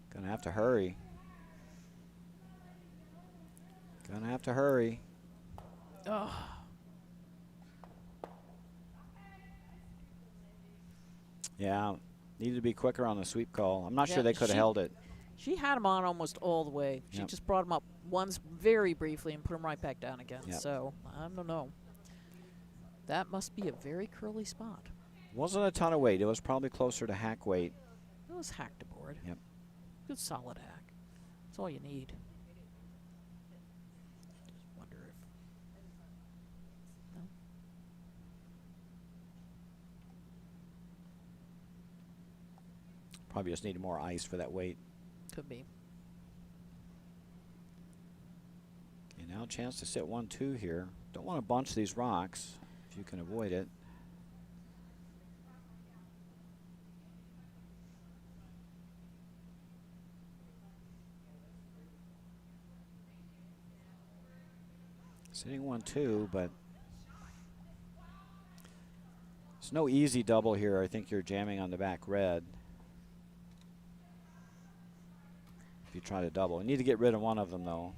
Going to have to hurry. Gonna have to hurry. Oh. Yeah, needed to be quicker on the sweep call. I'm not Yeah, sure they could have held it. She had him on almost all the way. She Yep. just brought him up once very briefly and put him right back down again. Yep. So, I don't know. That must be a very curly spot. Wasn't a ton of weight. It was probably closer to hack weight. It was hacked aboard. Yep. Good solid hack. That's all you need. Just wonder if. No. Probably just needed more ice for that weight. Could be. Okay, now a chance to sit 1-2 here. Don't want to bunch these rocks if you can avoid it. Sitting 1-2, but it's no easy double here. I think you're jamming on the back red. If you try to double. You need to get rid of one of them, though.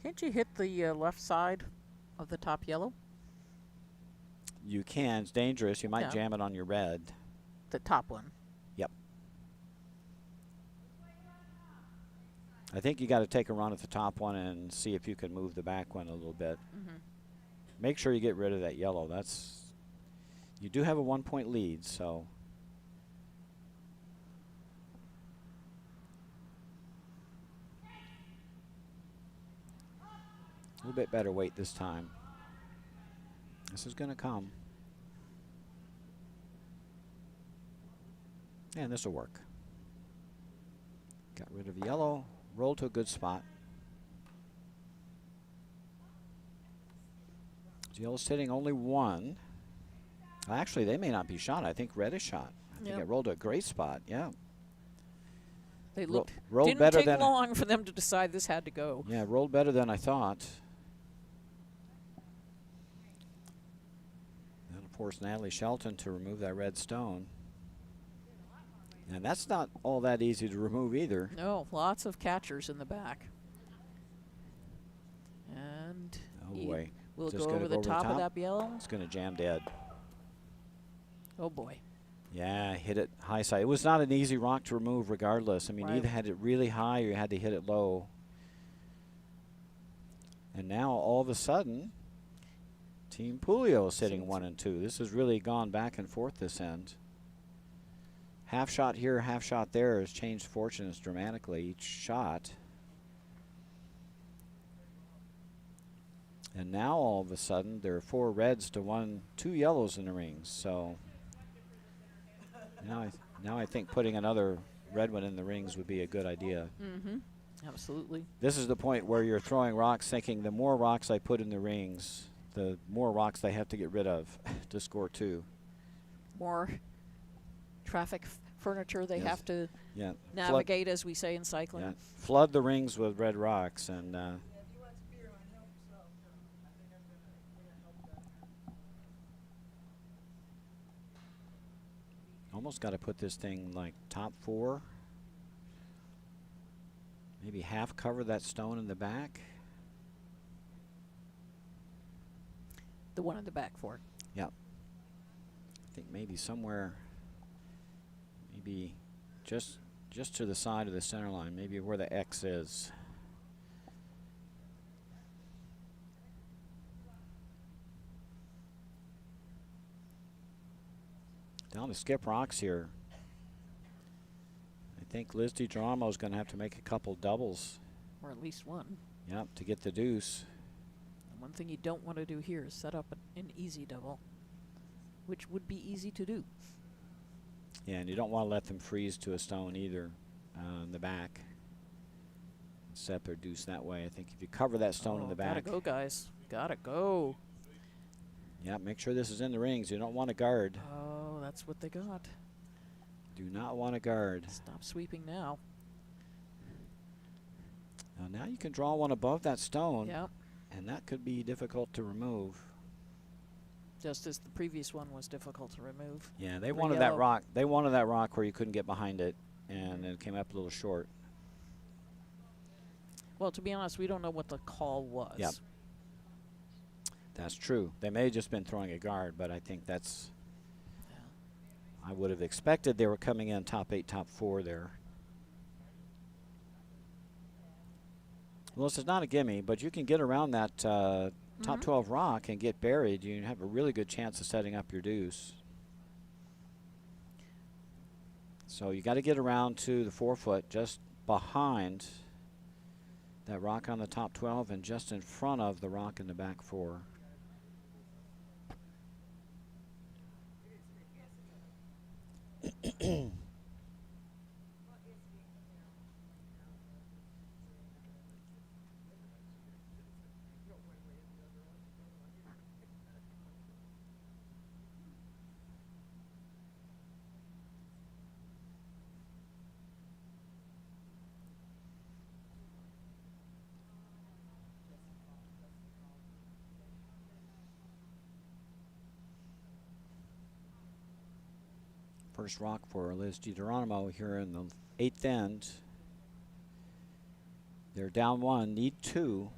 Can't you hit the left side of the top yellow? You can. It's dangerous. You might Yeah. jam it on your red. The top one. Yep. I think you got to take a run at the top one and see if you can move the back one a little bit. Mm-hmm. Make sure you get rid of that yellow. That's. You do have a 1-point lead, so. A little bit better weight this time. This is going to come. And this will work. Got rid of yellow, roll to a good spot. So yellow's sitting only 1. Actually, they may not be shot. I think red is shot. I think it rolled to a great spot. Yeah. They looked. Rolled Didn't better take than long for them to decide this had to go. Yeah, rolled better than I thought. And of course, Natalie Shelton to remove that red stone. And that's not all that easy to remove either. No, lots of catchers in the back. And Oh boy. will it Just go gonna over the top of that yellow? It's going to jam dead. Oh boy. Yeah, hit it high side. It was not an easy rock to remove regardless. I mean, you Right. either had it really high or you had to hit it low. And now all of a sudden, Team Pulio is sitting 1 and 2. This has really gone back and forth this end. Half shot here, half shot there has changed fortunes dramatically each shot. And now all of a sudden there are 4 reds to 2 yellows in the rings. So now I think putting another red one in the rings would be a good idea. Mm-hmm. Absolutely. This is the point where you're throwing rocks thinking the more rocks I put in the rings, the more rocks they have to get rid of to score 2. More traffic furniture they Yes. have to Yeah. navigate, as we say in cycling. Yeah. Flood the rings with red rocks and. Almost got to put this thing like top 4. Maybe half cover that stone in the back. The one in the back for. Yep. I think maybe somewhere, maybe just to the side of the center line, maybe where the X is. Down to skip rocks here. I think Liz DiGirolamo is going to have to make a couple doubles. Or at least one. Yep, to get the deuce. And one thing you don't want to do here is set up an easy double, which would be easy to do. Yeah, and you don't want to let them freeze to a stone either in the back. Set up their deuce that way. I think if you cover that stone in the back. Gotta go, guys. Gotta go. Yeah, make sure this is in the rings. You don't want to guard. Oh, that's what they got. Do not want to guard. Stop sweeping now. Now you can draw one above that stone. Yep. And that could be difficult to remove. Just as the previous one was difficult to remove. Yeah, they wanted that rock. They wanted that rock where you couldn't get behind it, and it came up a little short. Well, to be honest, we don't know what the call was. Yep. That's true. They may have just been throwing a guard, but I think that's. Yeah. I would have expected they were coming in top 8, top 4 there. Well, this is not a gimme, but you can get around that top 12 rock and get buried. You have a really good chance of setting up your deuce. So you got to get around to the 4 foot, just behind that rock on the top 12 and just in front of the rock in the back 4. First rock for Liz DiGirolamo here in the 8th end. They're down 1, need 2.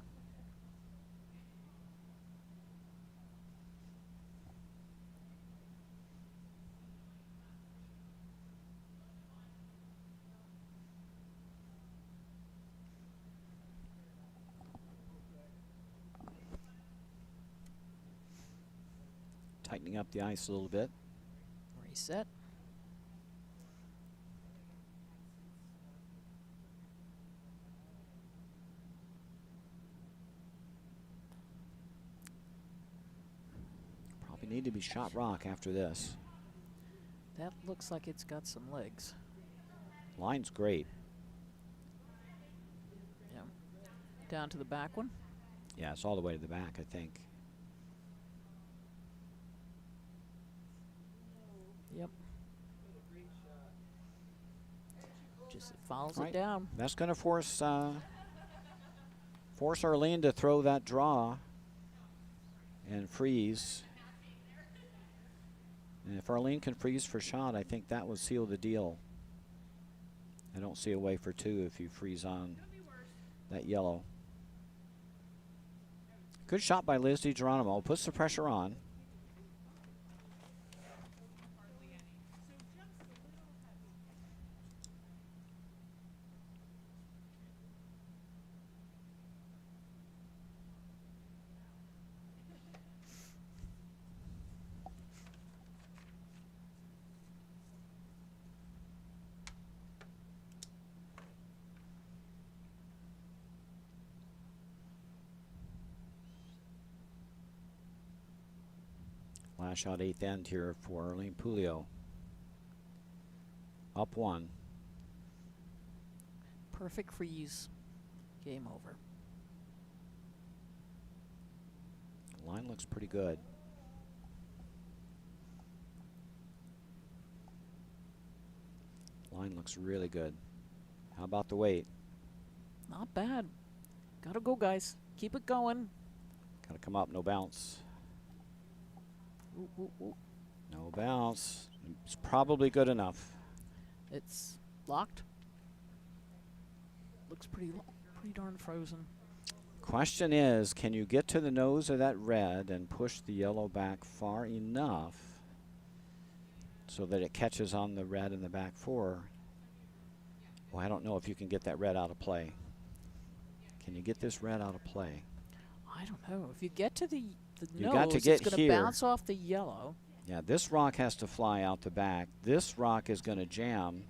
Tightening up the ice a little bit. Reset. Need to be shot rock after this. That looks like it's got some legs. Line's great. Yeah. Down to the back one. Yeah, it's all the way to the back, I think. Yep. Just follows Right. it down. That's going to force Arlene to throw that draw and freeze. And if Arlene can freeze for shot, I think that would seal the deal. I don't see a way for 2 if you freeze on that yellow. Good shot by Liz DiGirolamo. Puts the pressure on. Last shot 8th end here for Arlene Pulio. Up 1. Perfect freeze. Game over. Line looks pretty good. Line looks really good. How about the weight? Not bad. Gotta go, guys. Keep it going. Gotta come up, no bounce. Ooh, ooh, ooh. No bounce. It's probably good enough. It's locked. Looks pretty darn frozen. Question is, can you get to the nose of that red and push the yellow back far enough so that it catches on the red in the back four? Well, I don't know if you can get that red out of play. Can you get this red out of play? I don't know. If you get to the You nose, got to get it's going to here. bounce off the yellow. Yeah, this rock has to fly out the back. This rock is going to jam.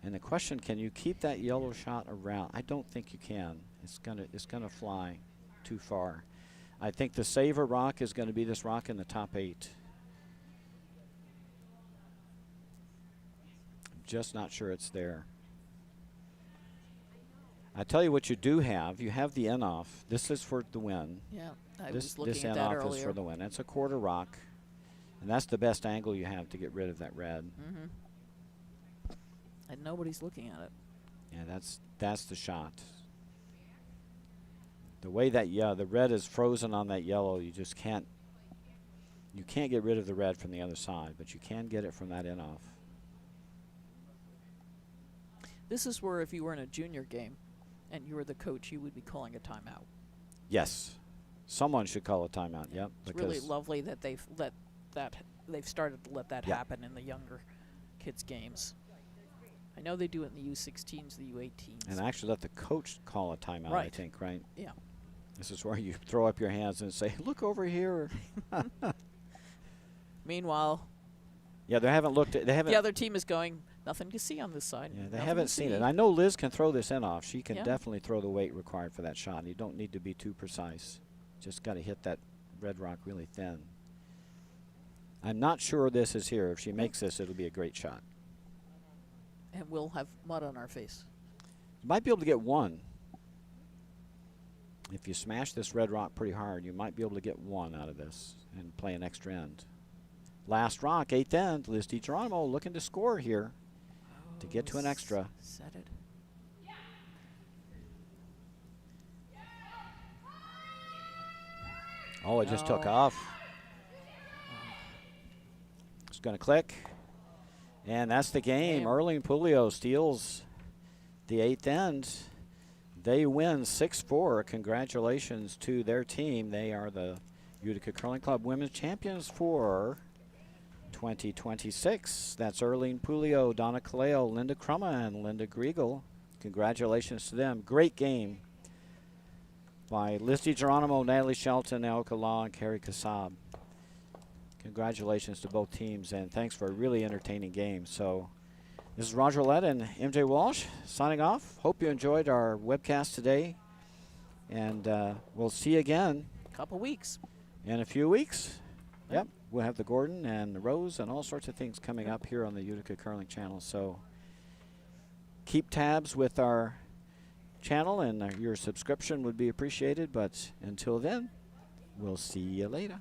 And the question, can you keep that yellow shot around? I don't think you can. It's gonna fly too far. I think the saver rock is going to be this rock in the top 8. I'm just not sure it's there. I tell you what you do have. You have the in-off. This is for the win. Yeah, I This was looking at that in-off earlier. is for the win. It's a quarter rock. And that's the best angle you have to get rid of that red. Mm-hmm. And nobody's looking at it. Yeah, that's the shot. The way that the red is frozen on that yellow, you just can't get rid of the red from the other side, but you can get it from that in-off. This is where if you were in a junior game and you were the coach, you would be calling a timeout. Yes. Someone should call a timeout. Yep. It's really lovely that they've started to let that happen in the younger kids' games. I know they do it in the U16s, the U18s. And actually let the coach call a timeout, I think, right? Yeah. This is where you throw up your hands and say, look over here. Meanwhile, yeah, they haven't looked at, the other team is going, nothing to see on this side. Yeah, they haven't seen it. I know Liz can throw this in off. She can Yeah. definitely throw the weight required for that shot. You don't need to be too precise. Just got to hit that red rock really thin. I'm not sure this is here. If she makes this, it'll be a great shot. And we'll have mud on our face. You might be able to get one. If you smash this red rock pretty hard, you might be able to get one out of this and play an extra end. Last rock, 8th end. Liz DiGeronimo looking to score here to get to an extra. Set it. Oh, it just took off. It's going to click. And that's the game. Damn. Erling Pulio steals the 8th end. They win 6-4. Congratulations to their team. They are the Utica Curling Club Women's Champions for 2026. That's Erling Pulio, Donna Kaleo, Linda Crumma, and Linda Griegel. Congratulations to them. Great game by Liz DiGeronimo, Natalie Shelton, Elka Law, and Carrie Kassab. Congratulations to both teams, and thanks for a really entertaining game. So this is Roger Lett and MJ Walsh signing off. Hope you enjoyed our webcast today, and we'll see you again Couple weeks. in a few weeks. Yep, we'll have the Gordon and the Rose and all sorts of things coming up here on the Utica Curling Channel. So keep tabs with our channel, and your subscription would be appreciated. But until then, we'll see you later.